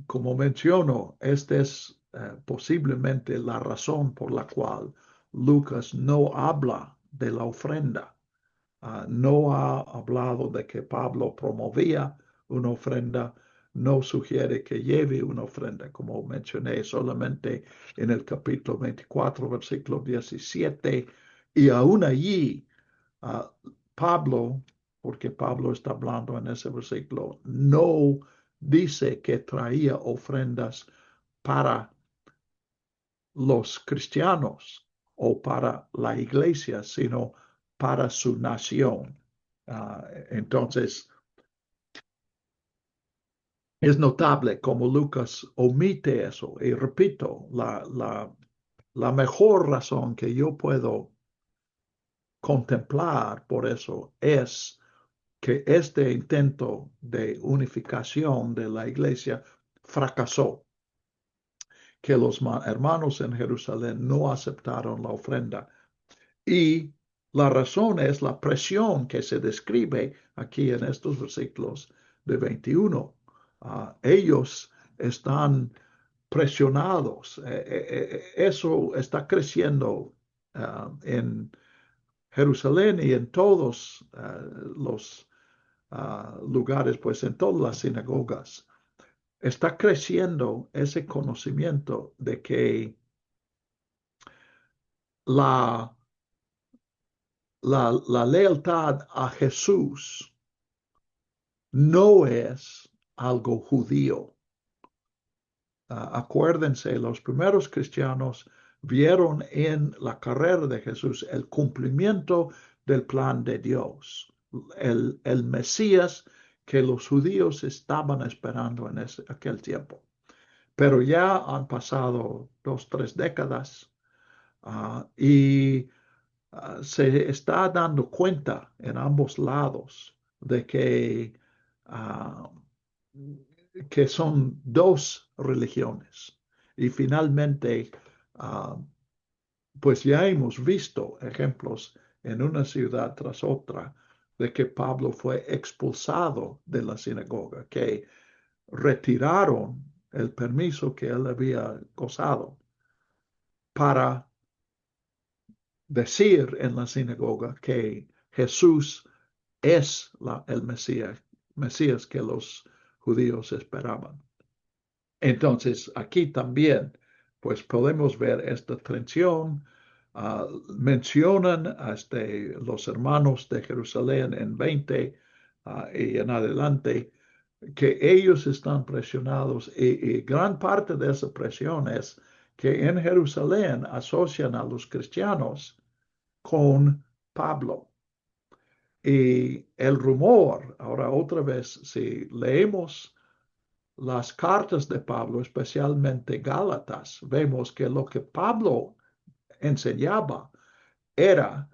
como menciono, esta es posiblemente la razón por la cual Lucas no habla de la ofrenda. No ha hablado de que Pablo promovía una ofrenda, no sugiere que lleve una ofrenda, como mencioné solamente en el capítulo 24, versículo 17, y aún allí Pablo, porque Pablo está hablando en ese versículo, no dice que traía ofrendas para los cristianos o para la iglesia, sino para su nación. Entonces, es notable como Lucas omite eso. Y repito, la mejor razón que yo puedo contemplar por eso es que este intento de unificación de la iglesia fracasó, que los hermanos en Jerusalén no aceptaron la ofrenda. Y la razón es la presión que se describe aquí en estos versículos de 21. Ellos están presionados. Eso está creciendo en Jerusalén y en todos los lugares, pues en todas las sinagogas. Está creciendo ese conocimiento de que la lealtad a Jesús no es algo judío. Acuérdense, los primeros cristianos vieron en la carrera de Jesús el cumplimiento del plan de Dios, el Mesías que los judíos estaban esperando en aquel tiempo. Pero ya han pasado 2, 3 décadas y se está dando cuenta en ambos lados de que son dos religiones. Y finalmente, pues ya hemos visto ejemplos en una ciudad tras otra de que Pablo fue expulsado de la sinagoga, que retiraron el permiso que él había gozado para decir en la sinagoga que Jesús es el Mesías que los judíos esperaban. Entonces, aquí también, pues podemos ver esta tensión. Mencionan los hermanos de Jerusalén en 20 y en adelante que ellos están presionados y gran parte de esa presión es que en Jerusalén asocian a los cristianos con Pablo. Y el rumor, ahora otra vez, si leemos las cartas de Pablo, especialmente Gálatas, vemos que lo que Pablo enseñaba era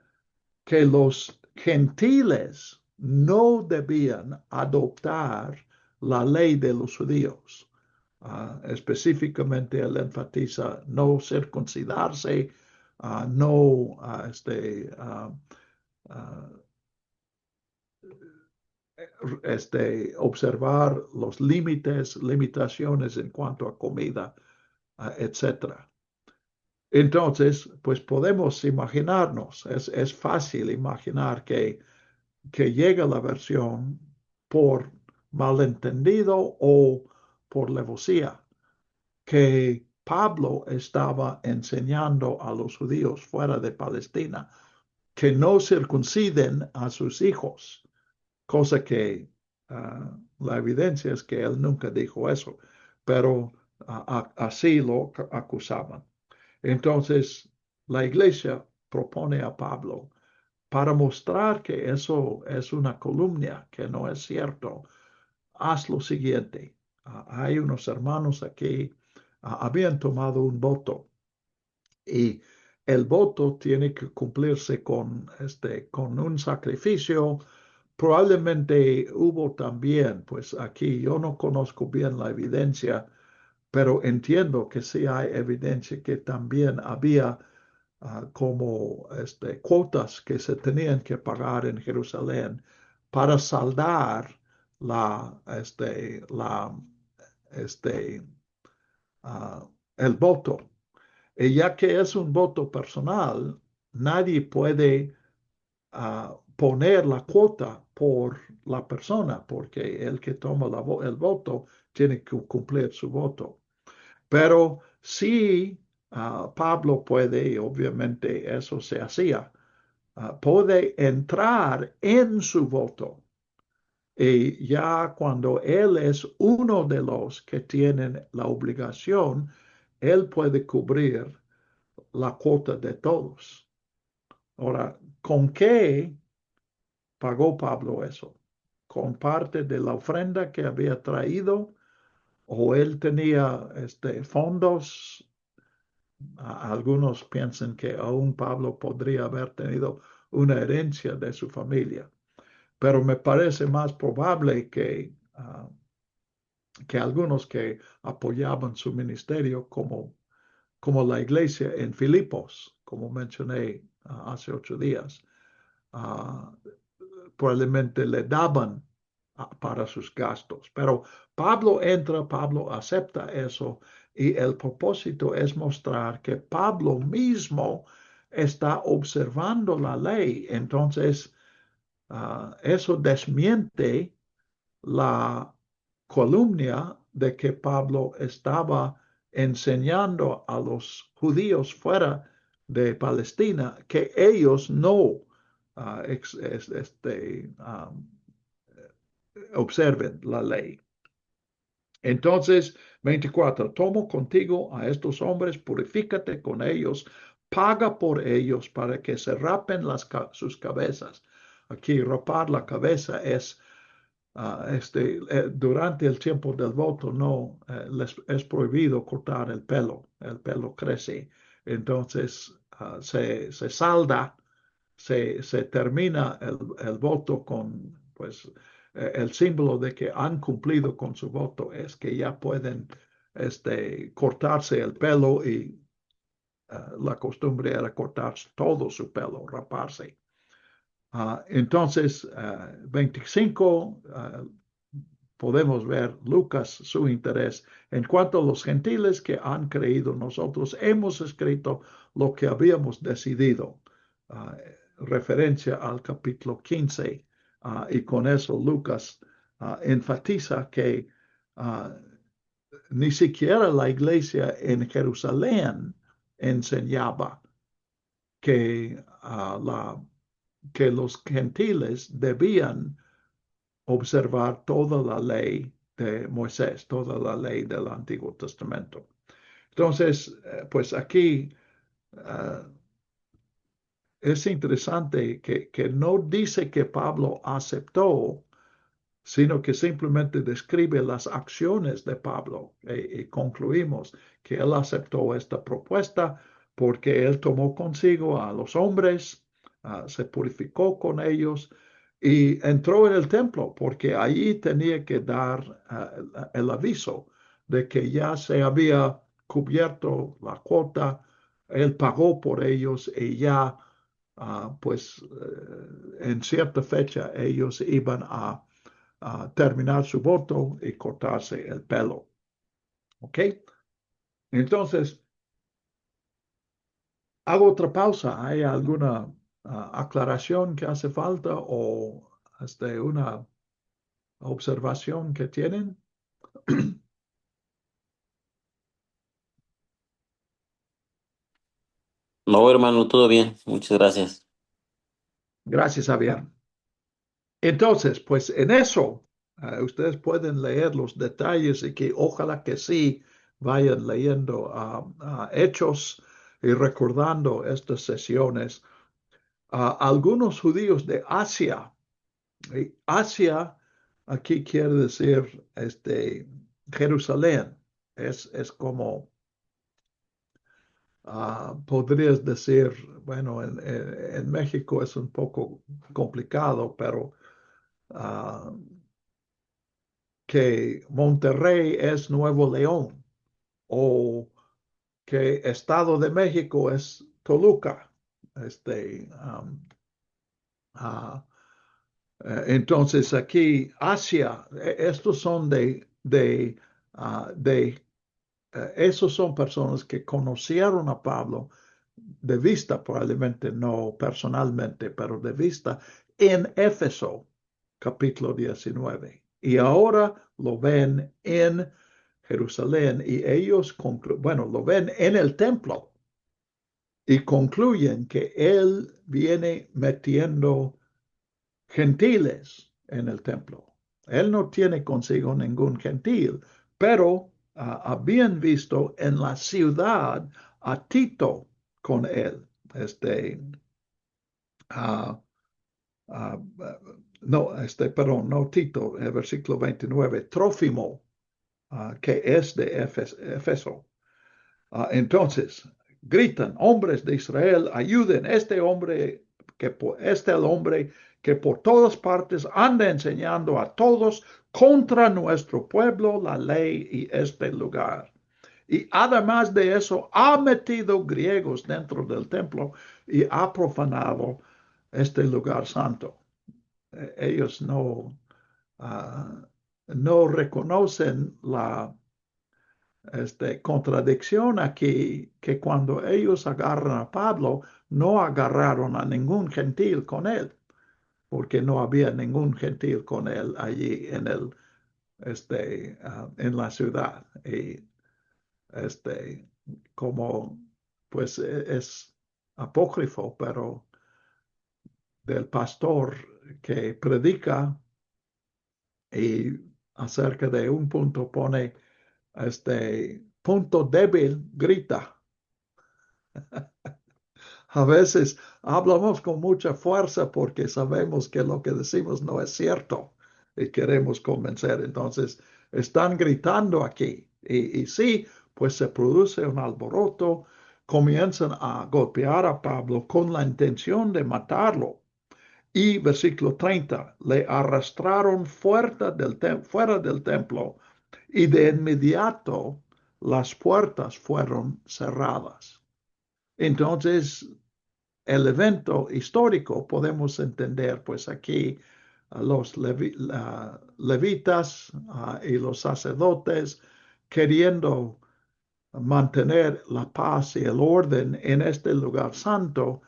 que los gentiles no debían adoptar la ley de los judíos. Específicamente él enfatiza no circuncidarse, no observar los limitaciones en cuanto a comida, etcétera. Entonces, pues podemos imaginarnos, es fácil imaginar que llega la versión por malentendido o por levosía, que Pablo estaba enseñando a los judíos fuera de Palestina que no circunciden a sus hijos, cosa que la evidencia es que él nunca dijo eso, pero así lo acusaban. Entonces, la iglesia propone a Pablo para mostrar que eso es una calumnia, que no es cierto. Haz lo siguiente. Hay unos hermanos aquí, habían tomado un voto y el voto tiene que cumplirse con un sacrificio. Probablemente hubo también, pues aquí yo no conozco bien la evidencia, pero entiendo que sí hay evidencia que también había como cuotas que se tenían que pagar en Jerusalén para saldar la, este, el voto. Y ya que es un voto personal, nadie puede poner la cuota por la persona, porque el que toma el voto tiene que cumplir su voto. Pero sí, Pablo puede, y obviamente eso se hacía, puede entrar en su voto. Y ya cuando él es uno de los que tienen la obligación, él puede cubrir la cuota de todos. Ahora, ¿con qué pagó Pablo eso? ¿Con parte de la ofrenda que había traído? ¿O él tenía fondos? Algunos piensan que aún Pablo podría haber tenido una herencia de su familia, pero me parece más probable que algunos que apoyaban su ministerio, como la iglesia en Filipos, como mencioné hace 8 días, uh, probablemente le daban para sus gastos. Pero Pablo entra, Pablo acepta eso y el propósito es mostrar que Pablo mismo está observando la ley. Entonces, eso desmiente la calumnia de que Pablo estaba enseñando a los judíos fuera de Palestina que ellos no observen la ley. Entonces, 24, tomo contigo a estos hombres, purifícate con ellos, paga por ellos para que se rapen sus cabezas. Aquí rapar la cabeza es durante el tiempo del voto no les es prohibido cortar el pelo crece, entonces se salda, se termina el voto con, pues, el símbolo de que han cumplido con su voto es que ya pueden cortarse el pelo y la costumbre era cortar todo su pelo, raparse. Entonces, 25, podemos ver Lucas su interés. En cuanto a los gentiles que han creído, nosotros hemos escrito lo que habíamos decidido, referencia al capítulo 15, y con eso Lucas enfatiza que ni siquiera la iglesia en Jerusalén enseñaba que que los gentiles debían observar toda la ley de Moisés, toda la ley del Antiguo Testamento. Entonces, pues aquí es interesante que no dice que Pablo aceptó, sino que simplemente describe las acciones de Pablo. Y concluimos que él aceptó esta propuesta porque él tomó consigo a los hombres, se purificó con ellos y entró en el templo porque allí tenía que dar el aviso de que ya se había cubierto la cuota, él pagó por ellos y ya, pues en cierta fecha ellos iban a terminar su voto y cortarse el pelo. ¿Ok? Entonces, hago otra pausa. ¿Hay alguna aclaración que hace falta o una observación que tienen? No, hermano, todo bien. Muchas gracias. Gracias, Javier. Entonces, pues en eso, ustedes pueden leer los detalles y que ojalá que sí vayan leyendo Hechos y recordando estas sesiones, algunos judíos de Asia, y Asia aquí quiere decir Jerusalén, es como, podrías decir, bueno, en México es un poco complicado, pero que Monterrey es Nuevo León o que Estado de México es Toluca. Entonces aquí Asia, estos son esos son personas que conocieron a Pablo de vista, probablemente no personalmente, pero de vista en Éfeso, capítulo 19. Y ahora lo ven en Jerusalén y ellos, bueno, lo ven en el templo y concluyen que él viene metiendo gentiles en el templo. Él no tiene consigo ningún gentil, pero habían visto en la ciudad a Tito con él. No, perdón, no Tito, el versículo 29, Trófimo, que es de Éfeso. Entonces, gritan, hombres de Israel, ayuden este hombre, el hombre que por todas partes anda enseñando a todos contra nuestro pueblo, la ley y este lugar. Y además de eso, ha metido griegos dentro del templo y ha profanado este lugar santo. Ellos no reconocen la contradicción aquí, que cuando ellos agarran a Pablo, no agarraron a ningún gentil con él, porque no había ningún gentil con él allí en la ciudad. Y como pues es apócrifo, pero del pastor que predica y acerca de un punto pone punto débil, grita. A veces hablamos con mucha fuerza porque sabemos que lo que decimos no es cierto y queremos convencer. Entonces, están gritando aquí. Y sí, pues se produce un alboroto, comienzan a golpear a Pablo con la intención de matarlo. Y versículo 30, le arrastraron fuera del templo y de inmediato las puertas fueron cerradas. Entonces, el evento histórico podemos entender pues aquí los levitas y los sacerdotes queriendo mantener la paz y el orden en este lugar santo,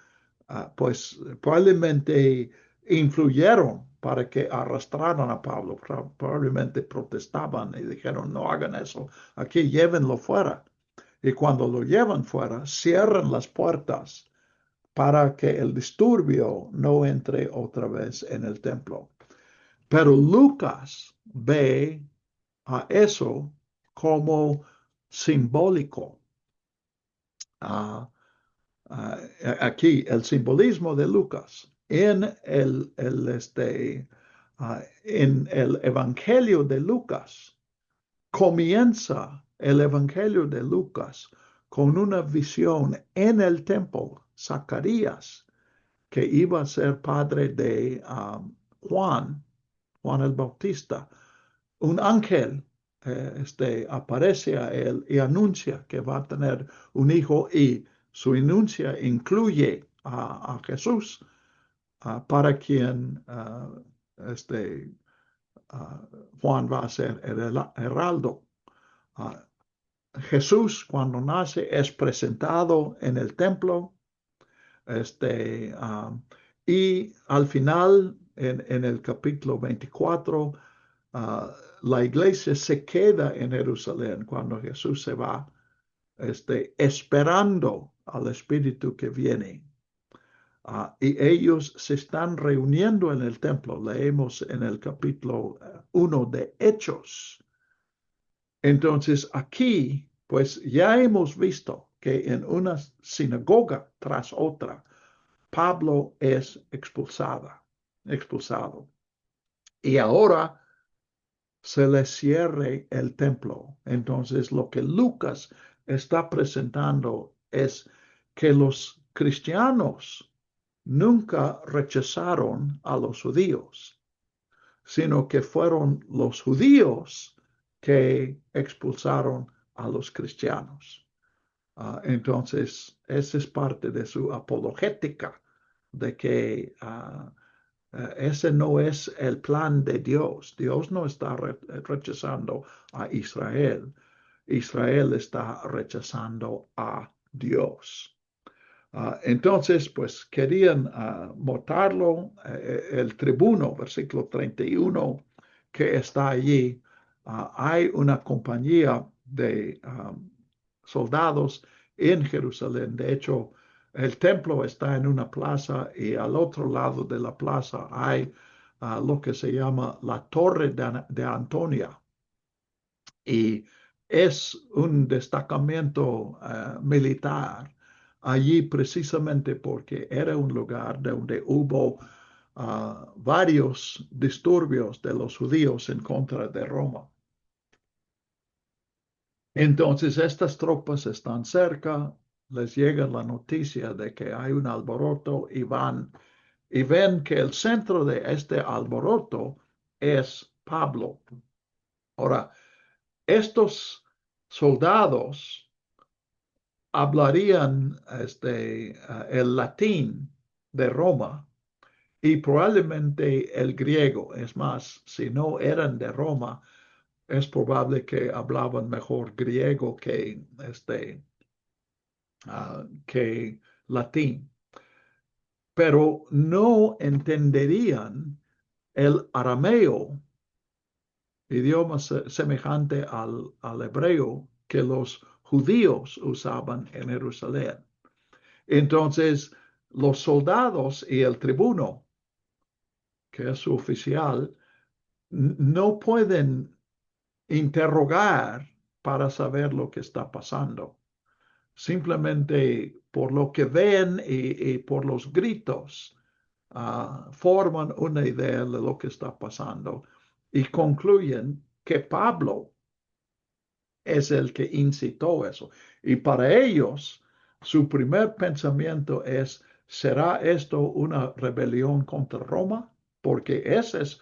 pues probablemente influyeron para que arrastraran a Pablo, probablemente protestaban y dijeron no hagan eso, aquí llévenlo fuera. Y cuando lo llevan fuera, cierran las puertas para que el disturbio no entre otra vez en el templo. Pero Lucas ve a eso como simbólico. Aquí el simbolismo de Lucas en en el Evangelio de Lucas. Comienza el Evangelio de Lucas con una visión en el templo, Zacarías, que iba a ser padre de Juan el Bautista. Un ángel aparece a él y anuncia que va a tener un hijo y su anuncia incluye a Jesús, para quien Juan va a ser el heraldo. Jesús, cuando nace, es presentado en el templo, y al final, en el capítulo 24, la iglesia se queda en Jerusalén cuando Jesús se va, esperando al Espíritu que viene. Y ellos se están reuniendo en el templo. Leemos en el capítulo 1 de Hechos. Entonces aquí, pues ya hemos visto que en una sinagoga tras otra, Pablo es expulsado. Y ahora se le cierre el templo. Entonces, lo que Lucas está presentando es que los cristianos nunca rechazaron a los judíos, sino que fueron los judíos que expulsaron a los cristianos. Entonces, esa es parte de su apologética, de que ese no es el plan de Dios. Dios no está rechazando a Israel. Israel está rechazando a Dios. Entonces, pues querían matarlo. El tribuno, versículo 31, que está allí. Hay una compañía de soldados en Jerusalén. De hecho, el templo está en una plaza y al otro lado de la plaza hay lo que se llama la Torre de Antonia. Y es un destacamento militar allí precisamente porque era un lugar donde hubo varios disturbios de los judíos en contra de Roma. Entonces estas tropas están cerca, les llega la noticia de que hay un alboroto y van y ven que el centro de este alboroto es Pablo. Ahora, estos soldados hablarían el latín de Roma y probablemente el griego. Es más, si no eran de Roma, es probable que hablaban mejor griego que latín. Pero no entenderían el arameo, idioma semejante al hebreo que los judíos usaban en Jerusalén. Entonces, los soldados y el tribuno, que es su oficial, no pueden interrogar para saber lo que está pasando. Simplemente por lo que ven y por los gritos, forman una idea de lo que está pasando y concluyen que Pablo es el que incitó eso. Y para ellos, su primer pensamiento es, ¿será esto una rebelión contra Roma? Porque esa es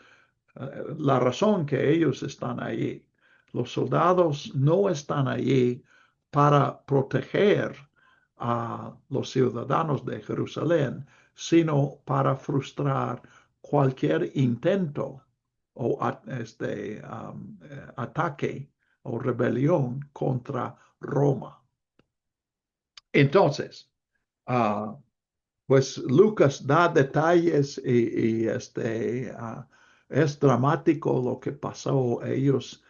la razón que ellos están allí. Los soldados no están allí para proteger a los ciudadanos de Jerusalén, sino para frustrar cualquier intento o ataque o rebelión contra Roma. Entonces, pues Lucas da detalles y es dramático lo que pasó. Ellos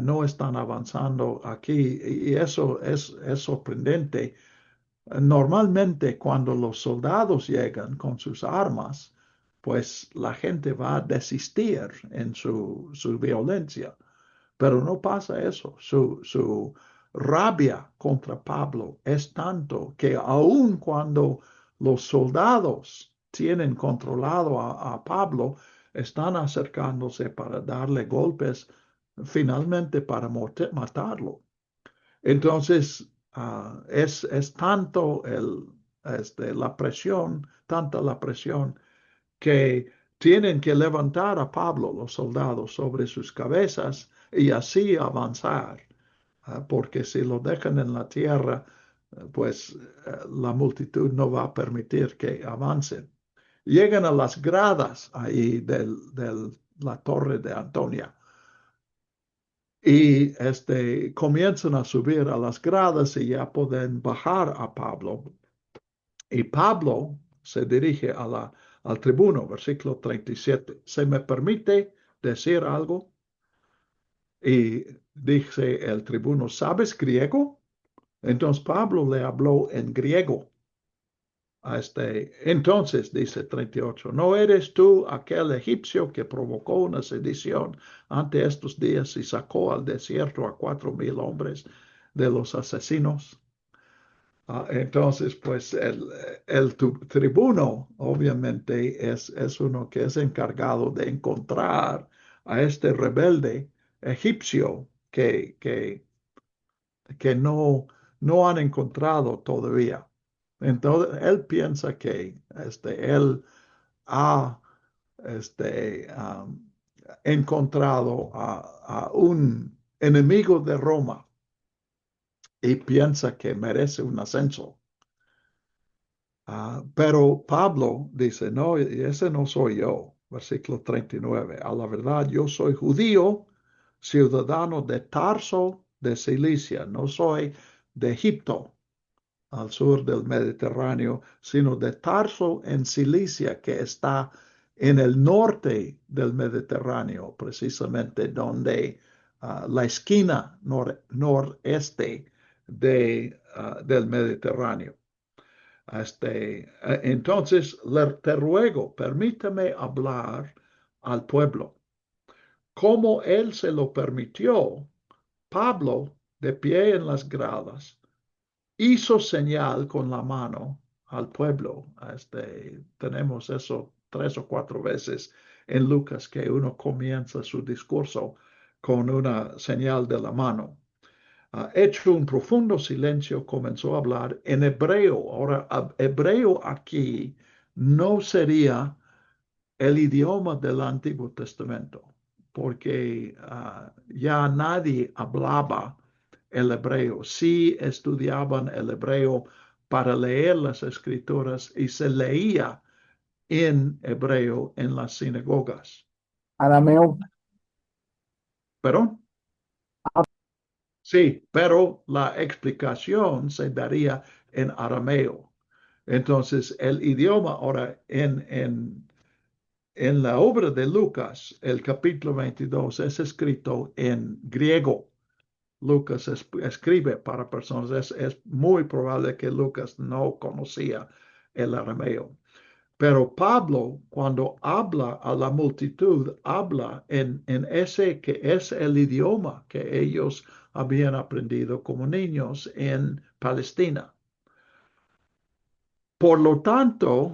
no están avanzando aquí y eso es sorprendente. Normalmente cuando los soldados llegan con sus armas, pues la gente va a desistir en su violencia. Pero no pasa eso. Su rabia contra Pablo es tanto que aun cuando los soldados tienen controlado a Pablo, están acercándose para darle golpes, finalmente para matarlo. Entonces, es tanto la presión, tanta la presión que tienen que levantar a Pablo, los soldados, sobre sus cabezas y así avanzar, porque si lo dejan en la tierra, pues la multitud no va a permitir que avancen. Llegan a las gradas ahí de la torre de Antonia y comienzan a subir a las gradas y ya pueden bajar a Pablo. Y Pablo se dirige al tribuno, versículo 37. ¿Se me permite decir algo? Y dice el tribuno, ¿sabes griego? Entonces Pablo le habló en griego. Entonces, dice 38, ¿no eres tú aquel egipcio que provocó una sedición ante estos días y sacó al desierto a 4,000 hombres de los asesinos? Entonces, pues el tribuno obviamente es uno que es encargado de encontrar a este rebelde egipcio que no han encontrado todavía. Entonces, él piensa que él ha encontrado a un enemigo de Roma y piensa que merece un ascenso. Pero Pablo dice, no, ese no soy yo. Versículo 39. A la verdad, yo soy judío, ciudadano de Tarso de Cilicia. No soy de Egipto, al sur del Mediterráneo, sino de Tarso en Cilicia, que está en el norte del Mediterráneo, precisamente donde la esquina noreste del Mediterráneo. Entonces, te ruego, permíteme hablar al pueblo. Como él se lo permitió, Pablo, de pie en las gradas, hizo señal con la mano al pueblo. Tenemos eso 3 o 4 veces en Lucas, que uno comienza su discurso con una señal de la mano. Hecho un profundo silencio, comenzó a hablar en hebreo. Ahora, hebreo aquí no sería el idioma del Antiguo Testamento, porque ya nadie hablaba el hebreo. Sí estudiaban el hebreo para leer las escrituras y se leía en hebreo en las sinagogas. Arameo. ¿Perdón? Sí, pero la explicación se daría en arameo. Entonces, el idioma ahora en la obra de Lucas, el capítulo 22 es escrito en griego. Lucas escribe para personas. Es muy probable que Lucas no conocía el arameo. Pero Pablo, cuando habla a la multitud, habla en ese que es el idioma que ellos habían aprendido como niños en Palestina. Por lo tanto,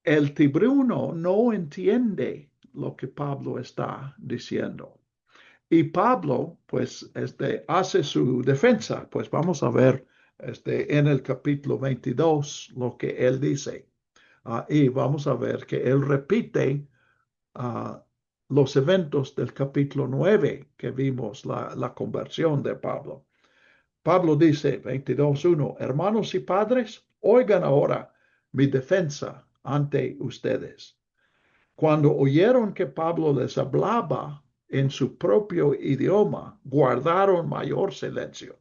el tribuno no entiende lo que Pablo está diciendo. Y Pablo, pues, hace su defensa. Pues vamos a ver en el capítulo 22 lo que él dice. Y vamos a ver que él repite los eventos del capítulo 9 que vimos, la conversión de Pablo. Pablo dice, 22:1, hermanos y padres, oigan ahora mi defensa ante ustedes. Cuando oyeron que Pablo les hablaba en su propio idioma, guardaron mayor silencio.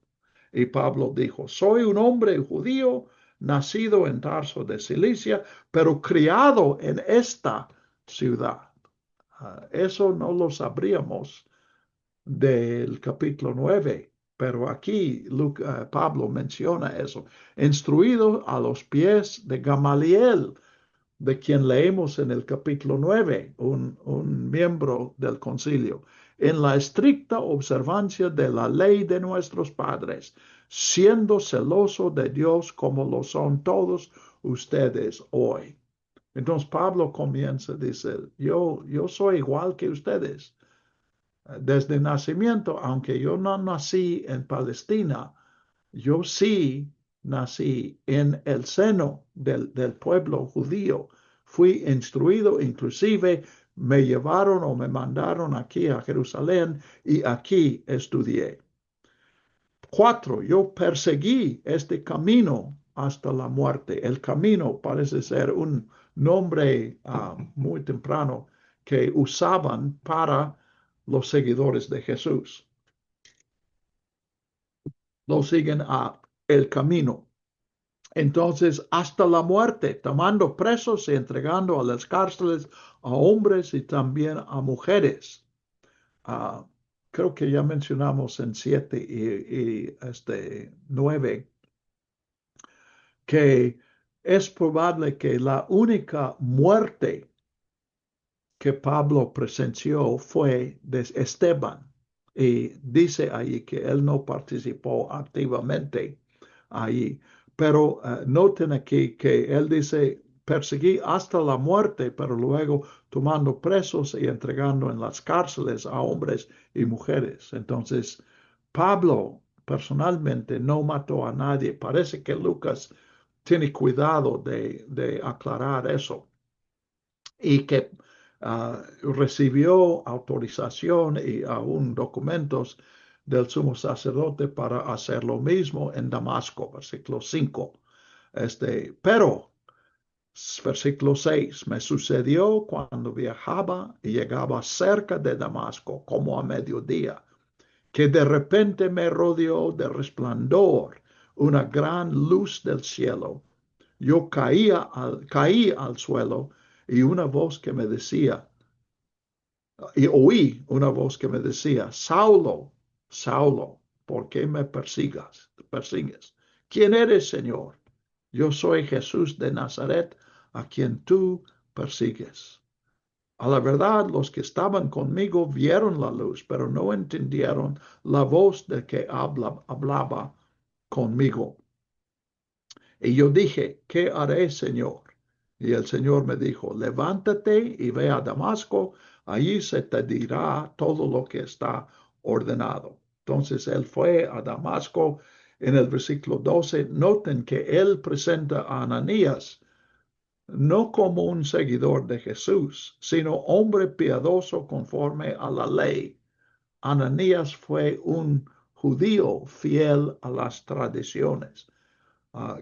Y Pablo dijo, soy un hombre judío, nacido en Tarso de Cilicia, pero criado en esta ciudad. Eso no lo sabríamos del capítulo 9, pero aquí Pablo menciona eso. Instruido a los pies de Gamaliel, de quien leemos en el capítulo 9, un miembro del concilio, en la estricta observancia de la ley de nuestros padres, siendo celoso de Dios como lo son todos ustedes hoy. Entonces Pablo comienza, dice, yo soy igual que ustedes. Desde nacimiento, aunque yo no nací en Palestina, yo sí nací en el seno del pueblo judío. Fui instruido, inclusive me llevaron o me mandaron aquí a Jerusalén y aquí estudié. 4, yo perseguí este camino hasta la muerte. El camino parece ser un nombre muy temprano que usaban para los seguidores de Jesús. Lo siguen a el camino. Entonces, hasta la muerte, tomando presos y entregando a las cárceles a hombres y también a mujeres. Creo que ya mencionamos en 7 y 9 que es probable que la única muerte que Pablo presenció fue de Esteban. Y dice ahí que él no participó activamente ahí. Pero noten aquí que él dice, perseguí hasta la muerte, pero luego tomando presos y entregando en las cárceles a hombres y mujeres. Entonces, Pablo personalmente no mató a nadie. Parece que Lucas tiene cuidado de aclarar eso y que recibió autorización y aún documentos del sumo sacerdote para hacer lo mismo en Damasco, versículo 5. Pero, versículo 6, me sucedió cuando viajaba y llegaba cerca de Damasco, como a mediodía, que de repente me rodeó de resplandor una gran luz del cielo. Yo caí al suelo y una voz que me decía, y oí una voz que me decía, Saulo, Saulo, ¿por qué me persigues? ¿Quién eres, Señor? Yo soy Jesús de Nazaret, a quien tú persigues. A la verdad, los que estaban conmigo vieron la luz, pero no entendieron la voz de que hablaba conmigo. Y yo dije, ¿qué haré, Señor? Y el Señor me dijo, levántate y ve a Damasco, allí se te dirá todo lo que está ordenado. Entonces él fue a Damasco. En el versículo 12, noten que él presenta a Ananías no como un seguidor de Jesús, sino hombre piadoso conforme a la ley. Ananías fue un judío fiel a las tradiciones,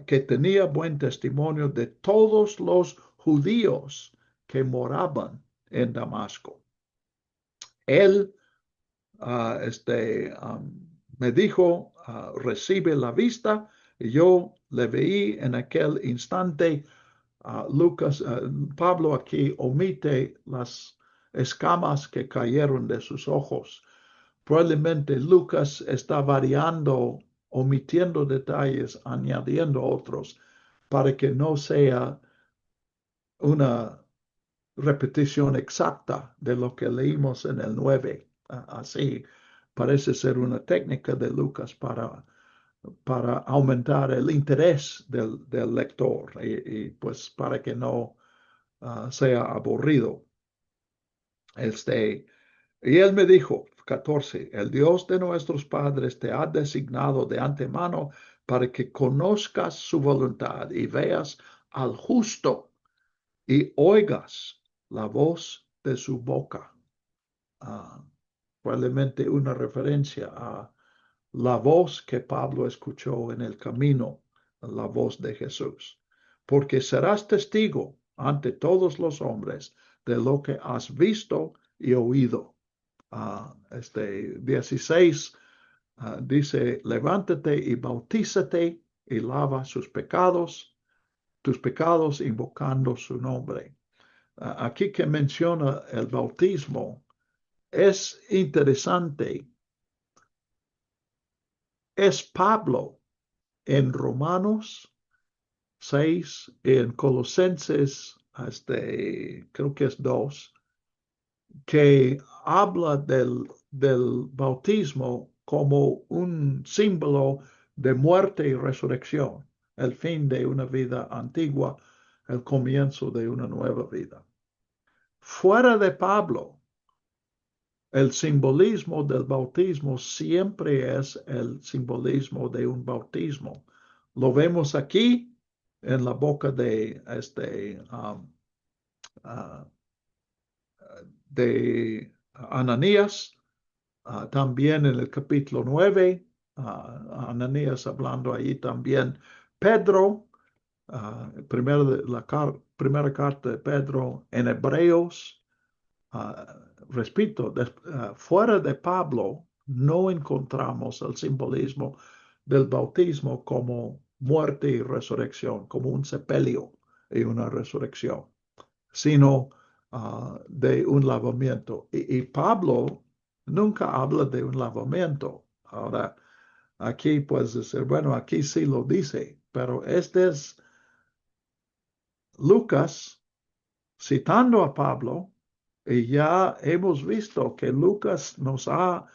que tenía buen testimonio de todos los judíos que moraban en Damasco. Él me dijo, recibe la vista, y yo le veí en aquel instante. Pablo aquí omite las escamas que cayeron de sus ojos. Probablemente Lucas está variando, omitiendo detalles, añadiendo otros, para que no sea una repetición exacta de lo que leímos en el 9. Así parece ser una técnica de Lucas para aumentar el interés del lector y pues para que no sea aburrido. Y él me dijo, 14, el Dios de nuestros padres te ha designado de antemano para que conozcas su voluntad y veas al justo y oigas la voz de su boca. Probablemente una referencia a la voz que Pablo escuchó en el camino, la voz de Jesús. Porque serás testigo ante todos los hombres de lo que has visto y oído. 16 dice, levántate y bautízate y lava tus pecados invocando su nombre. Aquí que menciona el bautismo, es interesante. Es Pablo en Romanos 6, en Colosenses, creo que es 2, que habla del bautismo como un símbolo de muerte y resurrección, el fin de una vida antigua, el comienzo de una nueva vida. Fuera de Pablo, el simbolismo del bautismo siempre es el simbolismo de un bautismo. Lo vemos aquí en la boca de Ananías, también en el capítulo 9, Ananías hablando ahí también. Pedro, primera carta de Pedro en Hebreos, repito, fuera de Pablo no encontramos el simbolismo del bautismo como muerte y resurrección, como un sepelio y una resurrección, sino de un lavamiento. Y Pablo nunca habla de un lavamiento. Ahora, aquí puedes decir, bueno, aquí sí lo dice, pero este es Lucas citando a Pablo, y ya hemos visto que Lucas nos ha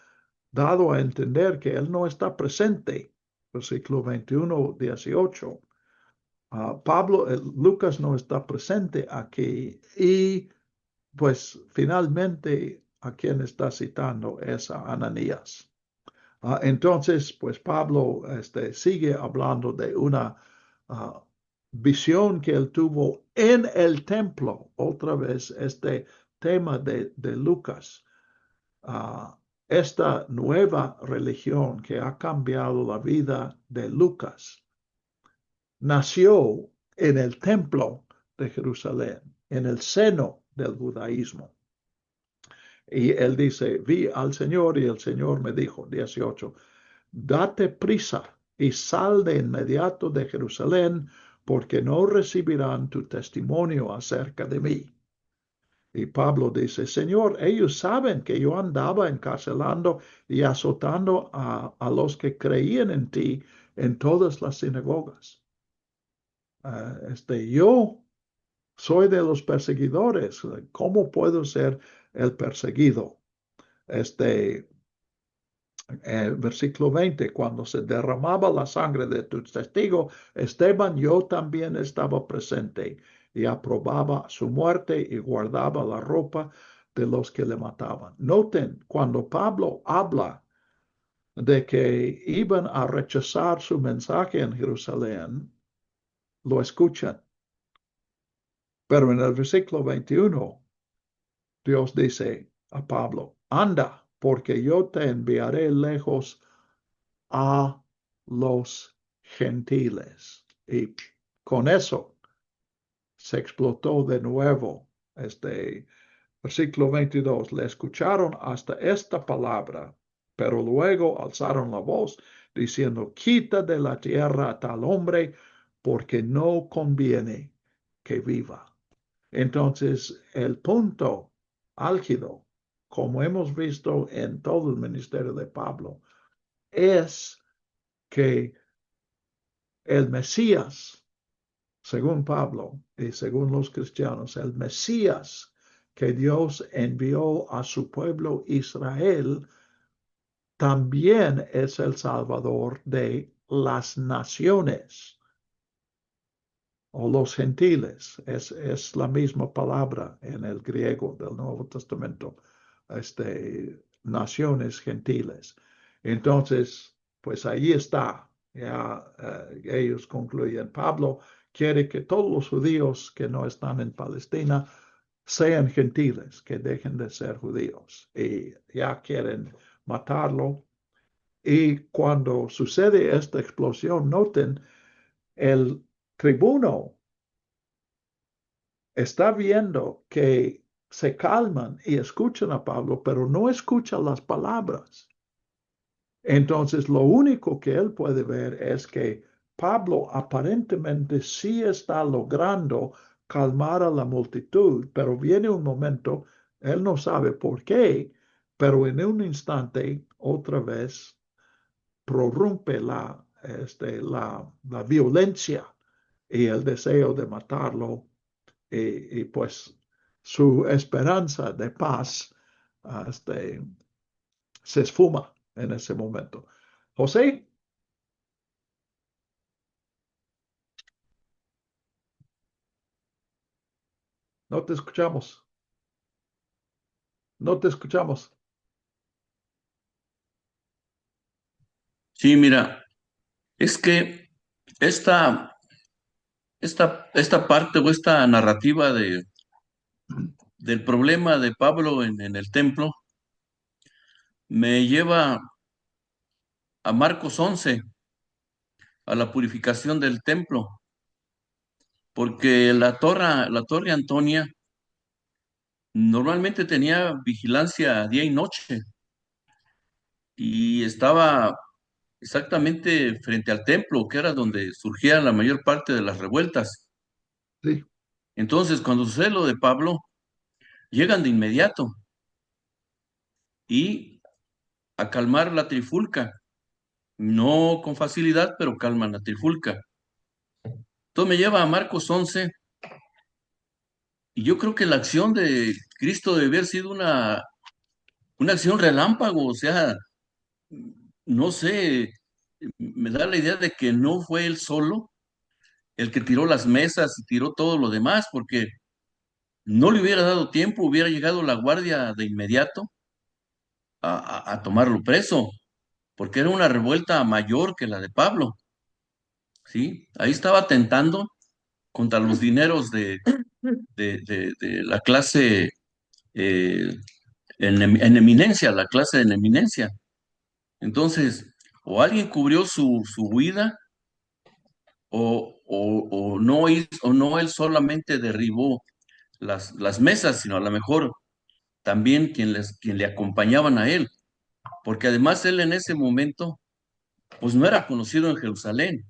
dado a entender que él no está presente versículo 21, 18. Pablo, Lucas no está presente aquí y pues finalmente a quien está citando es a Ananías. Entonces, pues Pablo sigue hablando de una visión que él tuvo en el templo. Otra vez este tema de Lucas. Esta nueva religión que ha cambiado la vida de Lucas nació en el templo de Jerusalén, en el seno del judaísmo. Y él dice, vi al Señor y el Señor me dijo, 18, date prisa y sal de inmediato de Jerusalén, porque no recibirán tu testimonio acerca de mí. Y Pablo dice, Señor, ellos saben que yo andaba encarcelando y azotando a los que creían en ti en todas las sinagogas. Yo soy de los perseguidores. ¿Cómo puedo ser el perseguido? Versículo 20, cuando se derramaba la sangre de tu testigo, Esteban, yo también estaba presente y aprobaba su muerte y guardaba la ropa de los que le mataban. Noten, cuando Pablo habla de que iban a rechazar su mensaje en Jerusalén, lo escuchan. Pero en el versículo 21, Dios dice a Pablo, anda, porque yo te enviaré lejos a los gentiles. Y con eso se explotó de nuevo versículo 22. Le escucharon hasta esta palabra, pero luego alzaron la voz diciendo, quita de la tierra a tal hombre, porque no conviene que viva. Entonces, el punto álgido, como hemos visto en todo el ministerio de Pablo, es que el Mesías, según Pablo y según los cristianos, el Mesías que Dios envió a su pueblo Israel, también es el Salvador de las naciones o los gentiles. Es la misma palabra en el griego del Nuevo Testamento, naciones gentiles. Entonces, pues ahí está. Ya ellos concluyen, Pablo quiere que todos los judíos que no están en Palestina sean gentiles, que dejen de ser judíos. Y ya quieren matarlo. Y cuando sucede esta explosión, noten, el tribuno está viendo que se calman y escuchan a Pablo, pero no escuchan las palabras. Entonces, lo único que él puede ver es que Pablo aparentemente sí está logrando calmar a la multitud, pero viene un momento, él no sabe por qué, pero en un instante, otra vez, prorrumpe la violencia y el deseo de matarlo, y pues su esperanza de paz se esfuma en ese momento. José, no te escuchamos. No te escuchamos. Sí, mira, es que esta, esta parte o esta narrativa del problema de Pablo en el templo me lleva a Marcos 11, a la purificación del templo, porque la torre Antonia normalmente tenía vigilancia día y noche y estaba exactamente frente al templo, que era donde surgían la mayor parte de las revueltas. Sí, Entonces, cuando sucede lo de Pablo, llegan de inmediato y a calmar la trifulca. No con facilidad, pero calman la trifulca. Entonces me lleva a Marcos 11 y yo creo que la acción de Cristo debe haber sido una acción relámpago, o sea, no sé, me da la idea de que no fue él solo el que tiró las mesas y tiró todo lo demás, porque no le hubiera dado tiempo, hubiera llegado la guardia de inmediato a tomarlo preso, porque era una revuelta mayor que la de Pablo, ¿sí? Ahí estaba atentando contra los dineros de la clase eh, en eminencia, la clase en eminencia. Entonces, o alguien cubrió su huida, o no él solamente derribó las mesas, sino a lo mejor también quien le acompañaban a él, porque además él en ese momento, pues no era conocido en Jerusalén.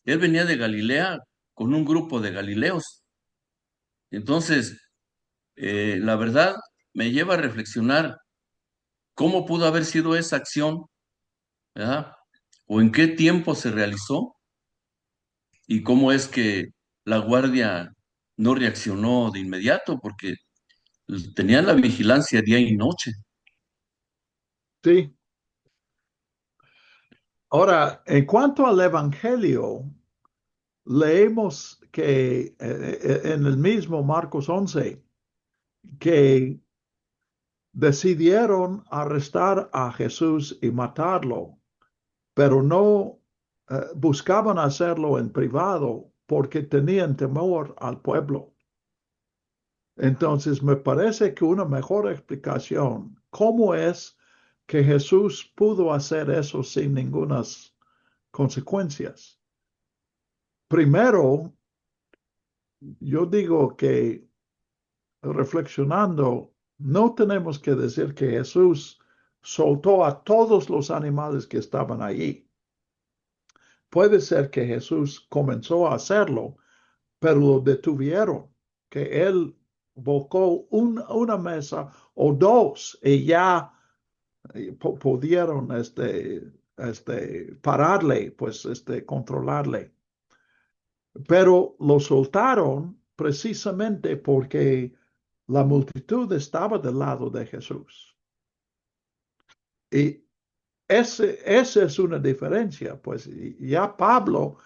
Él venía de Galilea con un grupo de galileos. Entonces, la verdad me lleva a reflexionar cómo pudo haber sido esa acción, ¿verdad? O en qué tiempo se realizó y cómo es que la guardia no reaccionó de inmediato, porque tenían la vigilancia día y noche. Sí. Ahora, en cuanto al Evangelio, leemos que en el mismo Marcos 11, que decidieron arrestar a Jesús y matarlo, pero no buscaban hacerlo en privado porque tenían temor al pueblo. Entonces, me parece que una mejor explicación, ¿cómo es que Jesús pudo hacer eso sin ninguna consecuencias? Primero, yo digo que reflexionando, no tenemos que decir que Jesús soltó a todos los animales que estaban allí. Puede ser que Jesús comenzó a hacerlo, pero lo detuvieron, que él volcó una mesa o dos y ya pudieron pararle, pues controlarle. Pero lo soltaron precisamente porque la multitud estaba del lado de Jesús. Y esa es una diferencia, pues ya Pablo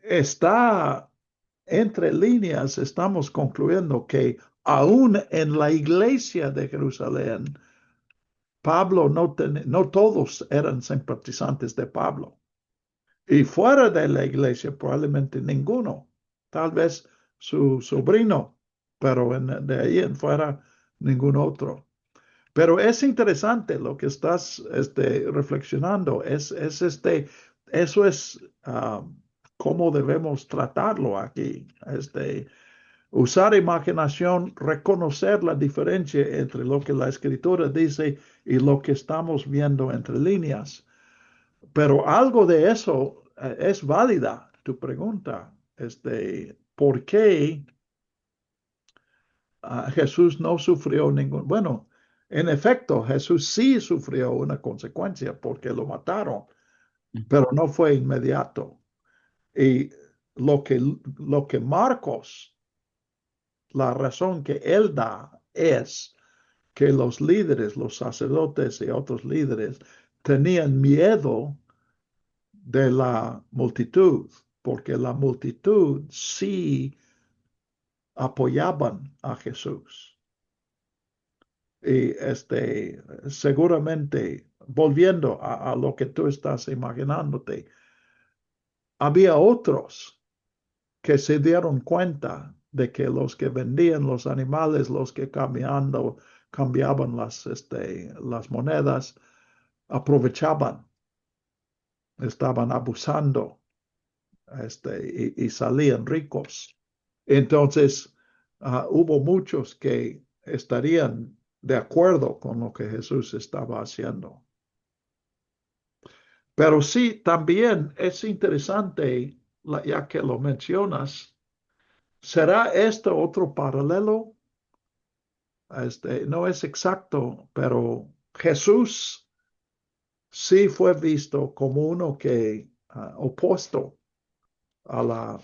está entre líneas, estamos concluyendo que aún en la iglesia de Jerusalén, Pablo no todos eran simpatizantes de Pablo. Y fuera de la iglesia, probablemente ninguno. Tal vez su sobrino, pero de ahí en fuera, ningún otro. Pero es interesante lo que estás reflexionando. Eso es cómo debemos tratarlo aquí. Usar imaginación, reconocer la diferencia entre lo que la escritura dice y lo que estamos viendo entre líneas. Pero algo de eso es válida, tu pregunta. ¿Por qué Jesús no sufrió ningún? Bueno, en efecto, Jesús sí sufrió una consecuencia porque lo mataron, pero no fue inmediato. Y lo que Marcos, la razón que él da es que los líderes, los sacerdotes y otros líderes tenían miedo de la multitud, porque la multitud sí apoyaban a Jesús. Y seguramente, volviendo a lo que tú estás imaginándote, había otros que se dieron cuenta de que los que vendían los animales, los que cambiaban las monedas, aprovechaban, estaban abusando y salían ricos. Entonces, hubo muchos que estarían de acuerdo con lo que Jesús estaba haciendo. Pero sí, también es interesante, ya que lo mencionas, ¿será este otro paralelo? No es exacto, pero Jesús sí fue visto como uno que opuesto a la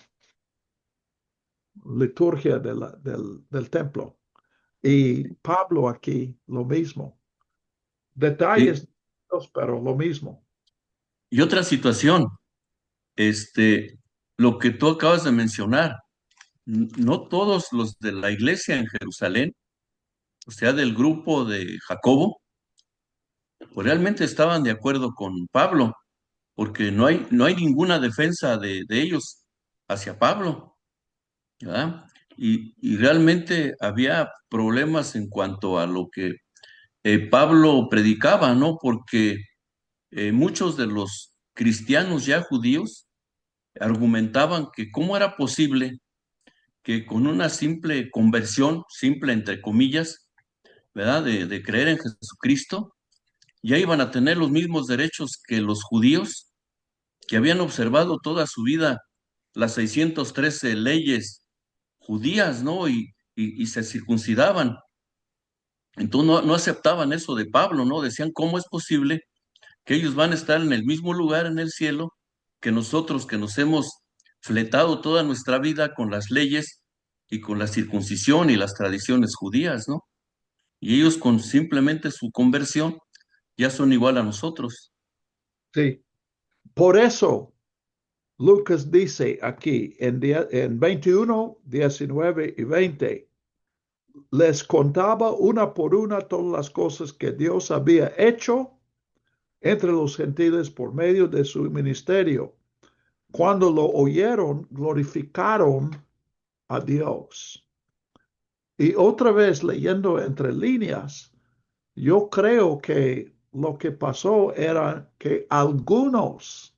liturgia del templo. Y Pablo aquí lo mismo. Sí, Detalles, pero lo mismo. Y otra situación, lo que tú acabas de mencionar, no todos los de la iglesia en Jerusalén, o sea, del grupo de Jacobo, pues realmente estaban de acuerdo con Pablo, porque no hay ninguna defensa de ellos hacia Pablo, ¿verdad? Y realmente había problemas en cuanto a lo que Pablo predicaba, ¿no? Porque muchos de los cristianos ya judíos argumentaban que cómo era posible que con una simple conversión, simple entre comillas, ¿verdad? De creer en Jesucristo, ya iban a tener los mismos derechos que los judíos que habían observado toda su vida las 613 leyes judías, ¿no? Y se circuncidaban. Entonces no aceptaban eso de Pablo, ¿no? Decían, ¿cómo es posible que ellos van a estar en el mismo lugar en el cielo que nosotros que nos hemos fletado toda nuestra vida con las leyes y con la circuncisión y las tradiciones judías, ¿no? Y ellos con simplemente su conversión ya son igual a nosotros. Sí. Por eso Lucas dice aquí en 21, 19 y 20, les contaba una por una todas las cosas que Dios había hecho entre los gentiles por medio de su ministerio. Cuando lo oyeron, glorificaron a Dios. Y otra vez leyendo entre líneas, yo creo que lo que pasó era que algunos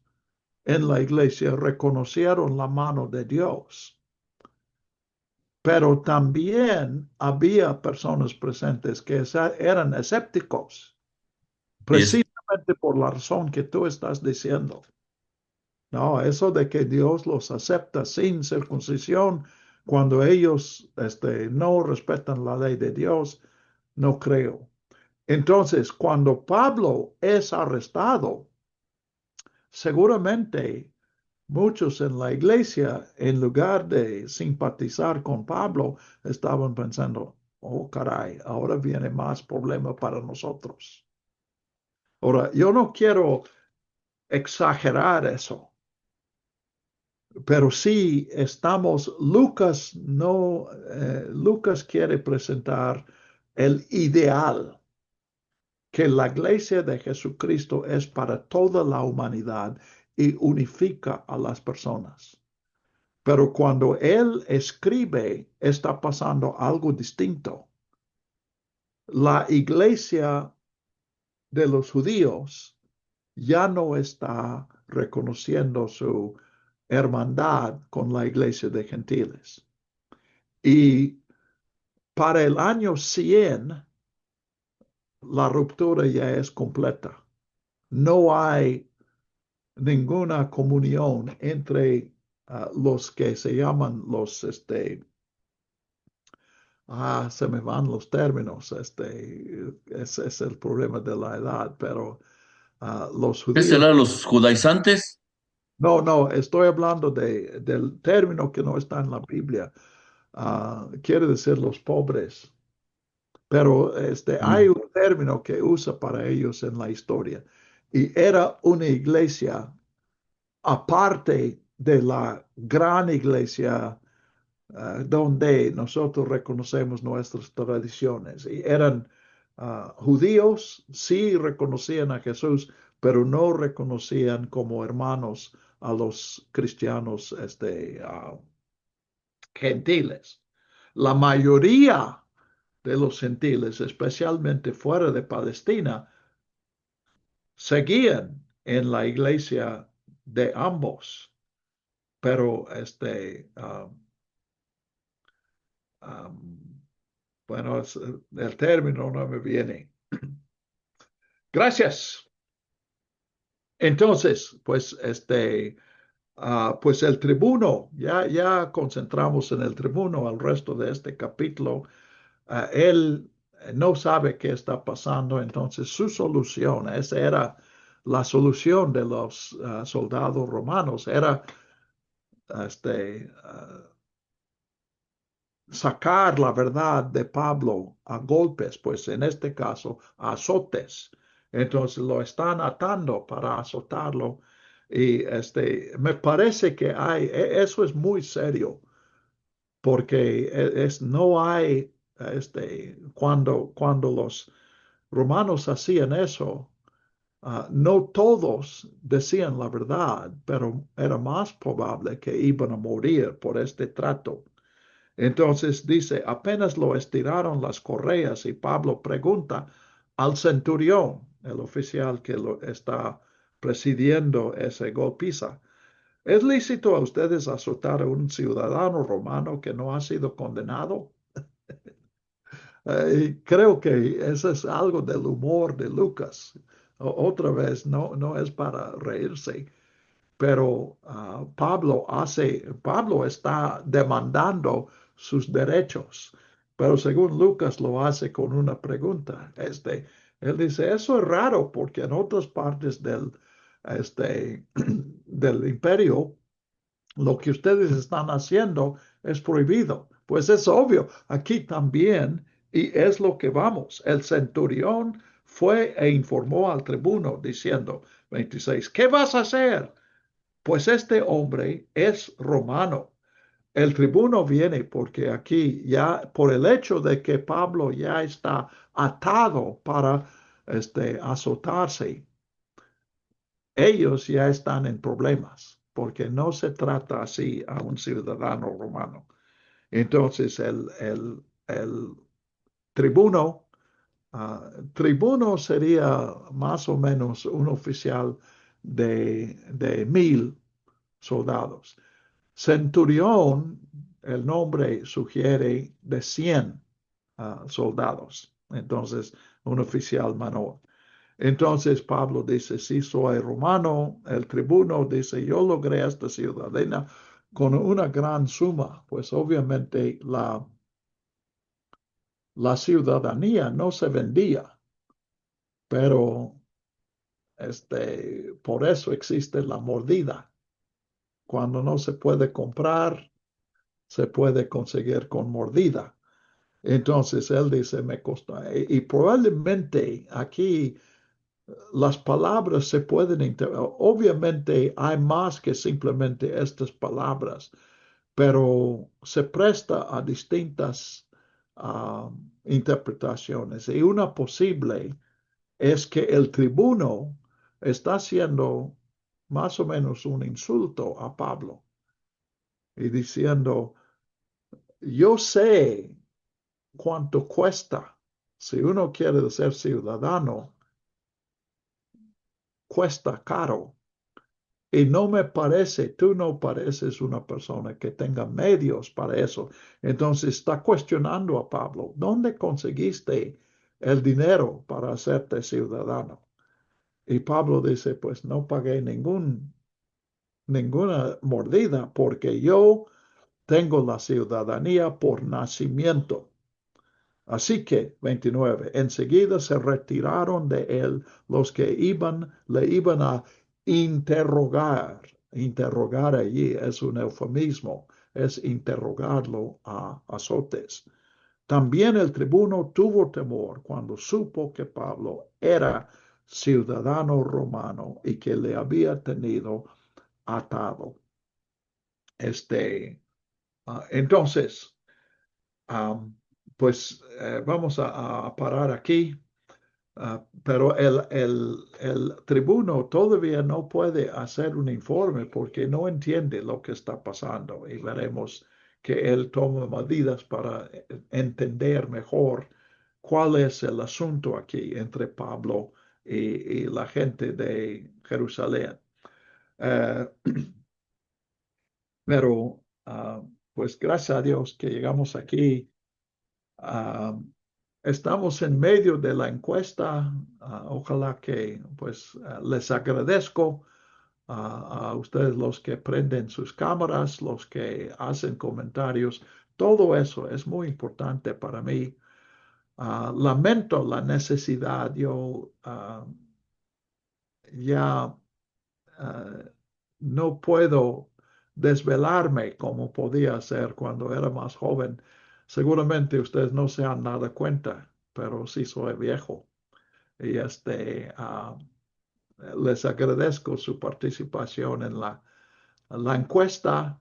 en la iglesia reconocieron la mano de Dios, pero también había personas presentes que eran escépticos, Y es, precisamente por la razón que tú estás diciendo. No, eso de que Dios los acepta sin circuncisión cuando ellos no respetan la ley de Dios, no creo. Entonces, cuando Pablo es arrestado, seguramente muchos en la iglesia, en lugar de simpatizar con Pablo, estaban pensando, oh caray, ahora viene más problema para nosotros. Ahora, yo no quiero exagerar eso, pero sí estamos, Lucas no, Lucas quiere presentar el ideal, que la iglesia de Jesucristo es para toda la humanidad y unifica a las personas. Pero cuando él escribe, está pasando algo distinto. La iglesia de los judíos ya no está reconociendo su hermandad con la iglesia de gentiles. Y para el año 100, la ruptura ya es completa. No hay ninguna comunión entre los que se llaman se me van los términos, ese es el problema de la edad, pero los ¿Qué judíos, será los judaizantes? no, estoy hablando del término que no está en la Biblia, quiere decir los pobres, pero hay Mm. un término que usa para ellos en la historia, y era una iglesia aparte de la gran iglesia donde nosotros reconocemos nuestras tradiciones. Y eran judíos, sí reconocían a Jesús, pero no reconocían como hermanos a los cristianos gentiles. La mayoría de los gentiles, especialmente fuera de Palestina, seguían en la iglesia de ambos, pero um, bueno, el término no me viene. Gracias. Entonces, pues pues el tribuno, ya concentramos en el tribuno al resto de este capítulo. Él no sabe qué está pasando, entonces su solución, esa era la solución de los soldados romanos, era sacar la verdad de Pablo a golpes, pues en este caso a azotes. Entonces lo están atando para azotarlo. Y me parece que eso es muy serio, porque no hay, cuando los romanos hacían eso, no todos decían la verdad, pero era más probable que iban a morir por este trato. Entonces dice, apenas lo estiraron las correas y Pablo pregunta al centurión, el oficial que lo está presidiendo ese golpiza, ¿es lícito a ustedes azotar a un ciudadano romano que no ha sido condenado? Creo que eso es algo del humor de Lucas. Otra vez, no es para reírse, pero Pablo está demandando sus derechos, pero según Lucas lo hace con una pregunta. Él dice, eso es raro porque en otras partes del imperio lo que ustedes están haciendo es prohibido. Pues es obvio, aquí también, y es lo que vamos. El centurión fue e informó al tribuno diciendo, 26, ¿qué vas a hacer? Pues este hombre es romano. El tribuno viene porque aquí ya, por el hecho de que Pablo ya está atado para azotarse, ellos ya están en problemas, porque no se trata así a un ciudadano romano. Entonces el tribuno, tribuno sería más o menos un oficial de 1000 soldados. Centurión, el nombre sugiere de 100 soldados. Entonces, un oficial menor. Entonces Pablo dice, sí, soy romano. El tribuno dice, yo logré esta ciudadanía con una gran suma. Pues obviamente la ciudadanía no se vendía, pero por eso existe la mordida. Cuando no se puede comprar, se puede conseguir con mordida. Entonces él dice, me costó. Y probablemente aquí las palabras se pueden obviamente hay más que simplemente estas palabras, pero se presta a distintas interpretaciones. Y una posible es que el tribuno está haciendo más o menos un insulto a Pablo y diciendo, yo sé cuánto cuesta. Si uno quiere ser ciudadano, cuesta caro. Y no me parece, tú no pareces una persona que tenga medios para eso. Entonces está cuestionando a Pablo, ¿dónde conseguiste el dinero para hacerte ciudadano? Y Pablo dice, pues no pagué ninguna mordida porque yo tengo la ciudadanía por nacimiento. Así que, 29, enseguida se retiraron de él los que le iban a interrogar. Interrogar allí es un eufemismo, es interrogarlo a azotes. También el tribuno tuvo temor cuando supo que Pablo era ciudadano romano y que le había tenido atado. Entonces, pues vamos a parar aquí. Pero el tribuno todavía no puede hacer un informe porque no entiende lo que está pasando y veremos que él toma medidas para entender mejor cuál es el asunto aquí entre Pablo y la gente de Jerusalén. Eh, pero pues gracias a Dios que llegamos aquí. Ah, estamos en medio de la encuesta. Ojalá que pues les agradezco a ustedes los que prenden sus cámaras, los que hacen comentarios. Todo eso es muy importante para mí. Lamento la necesidad. Yo ya no puedo desvelarme como podía hacer cuando era más joven. Seguramente ustedes no se han dado cuenta, pero sí soy viejo. Y les agradezco su participación en la encuesta.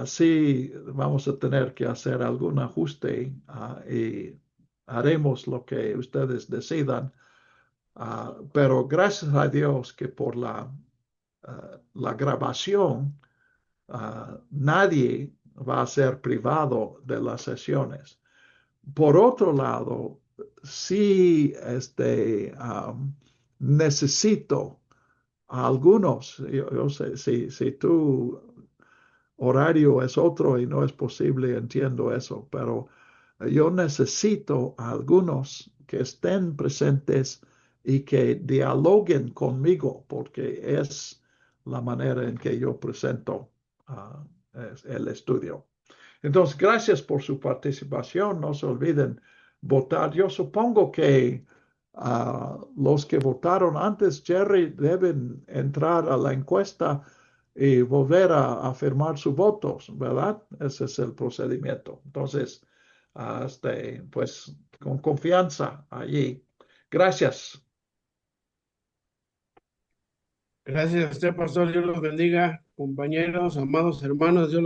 Sí, vamos a tener que hacer algún ajuste y haremos lo que ustedes decidan. Pero gracias a Dios que por la grabación, nadie va a ser privado de las sesiones. Por otro lado, sí necesito a algunos, yo sé, si tu horario es otro y no es posible, entiendo eso, pero yo necesito a algunos que estén presentes y que dialoguen conmigo, porque es la manera en que yo presento el estudio. Entonces, gracias por su participación. No se olviden votar. Yo supongo que los que votaron antes, Jerry, deben entrar a la encuesta y volver a firmar sus votos, ¿verdad? Ese es el procedimiento. Entonces, pues con confianza allí. Gracias. Gracias a usted, pastor. Dios los bendiga, compañeros, amados hermanos. Dios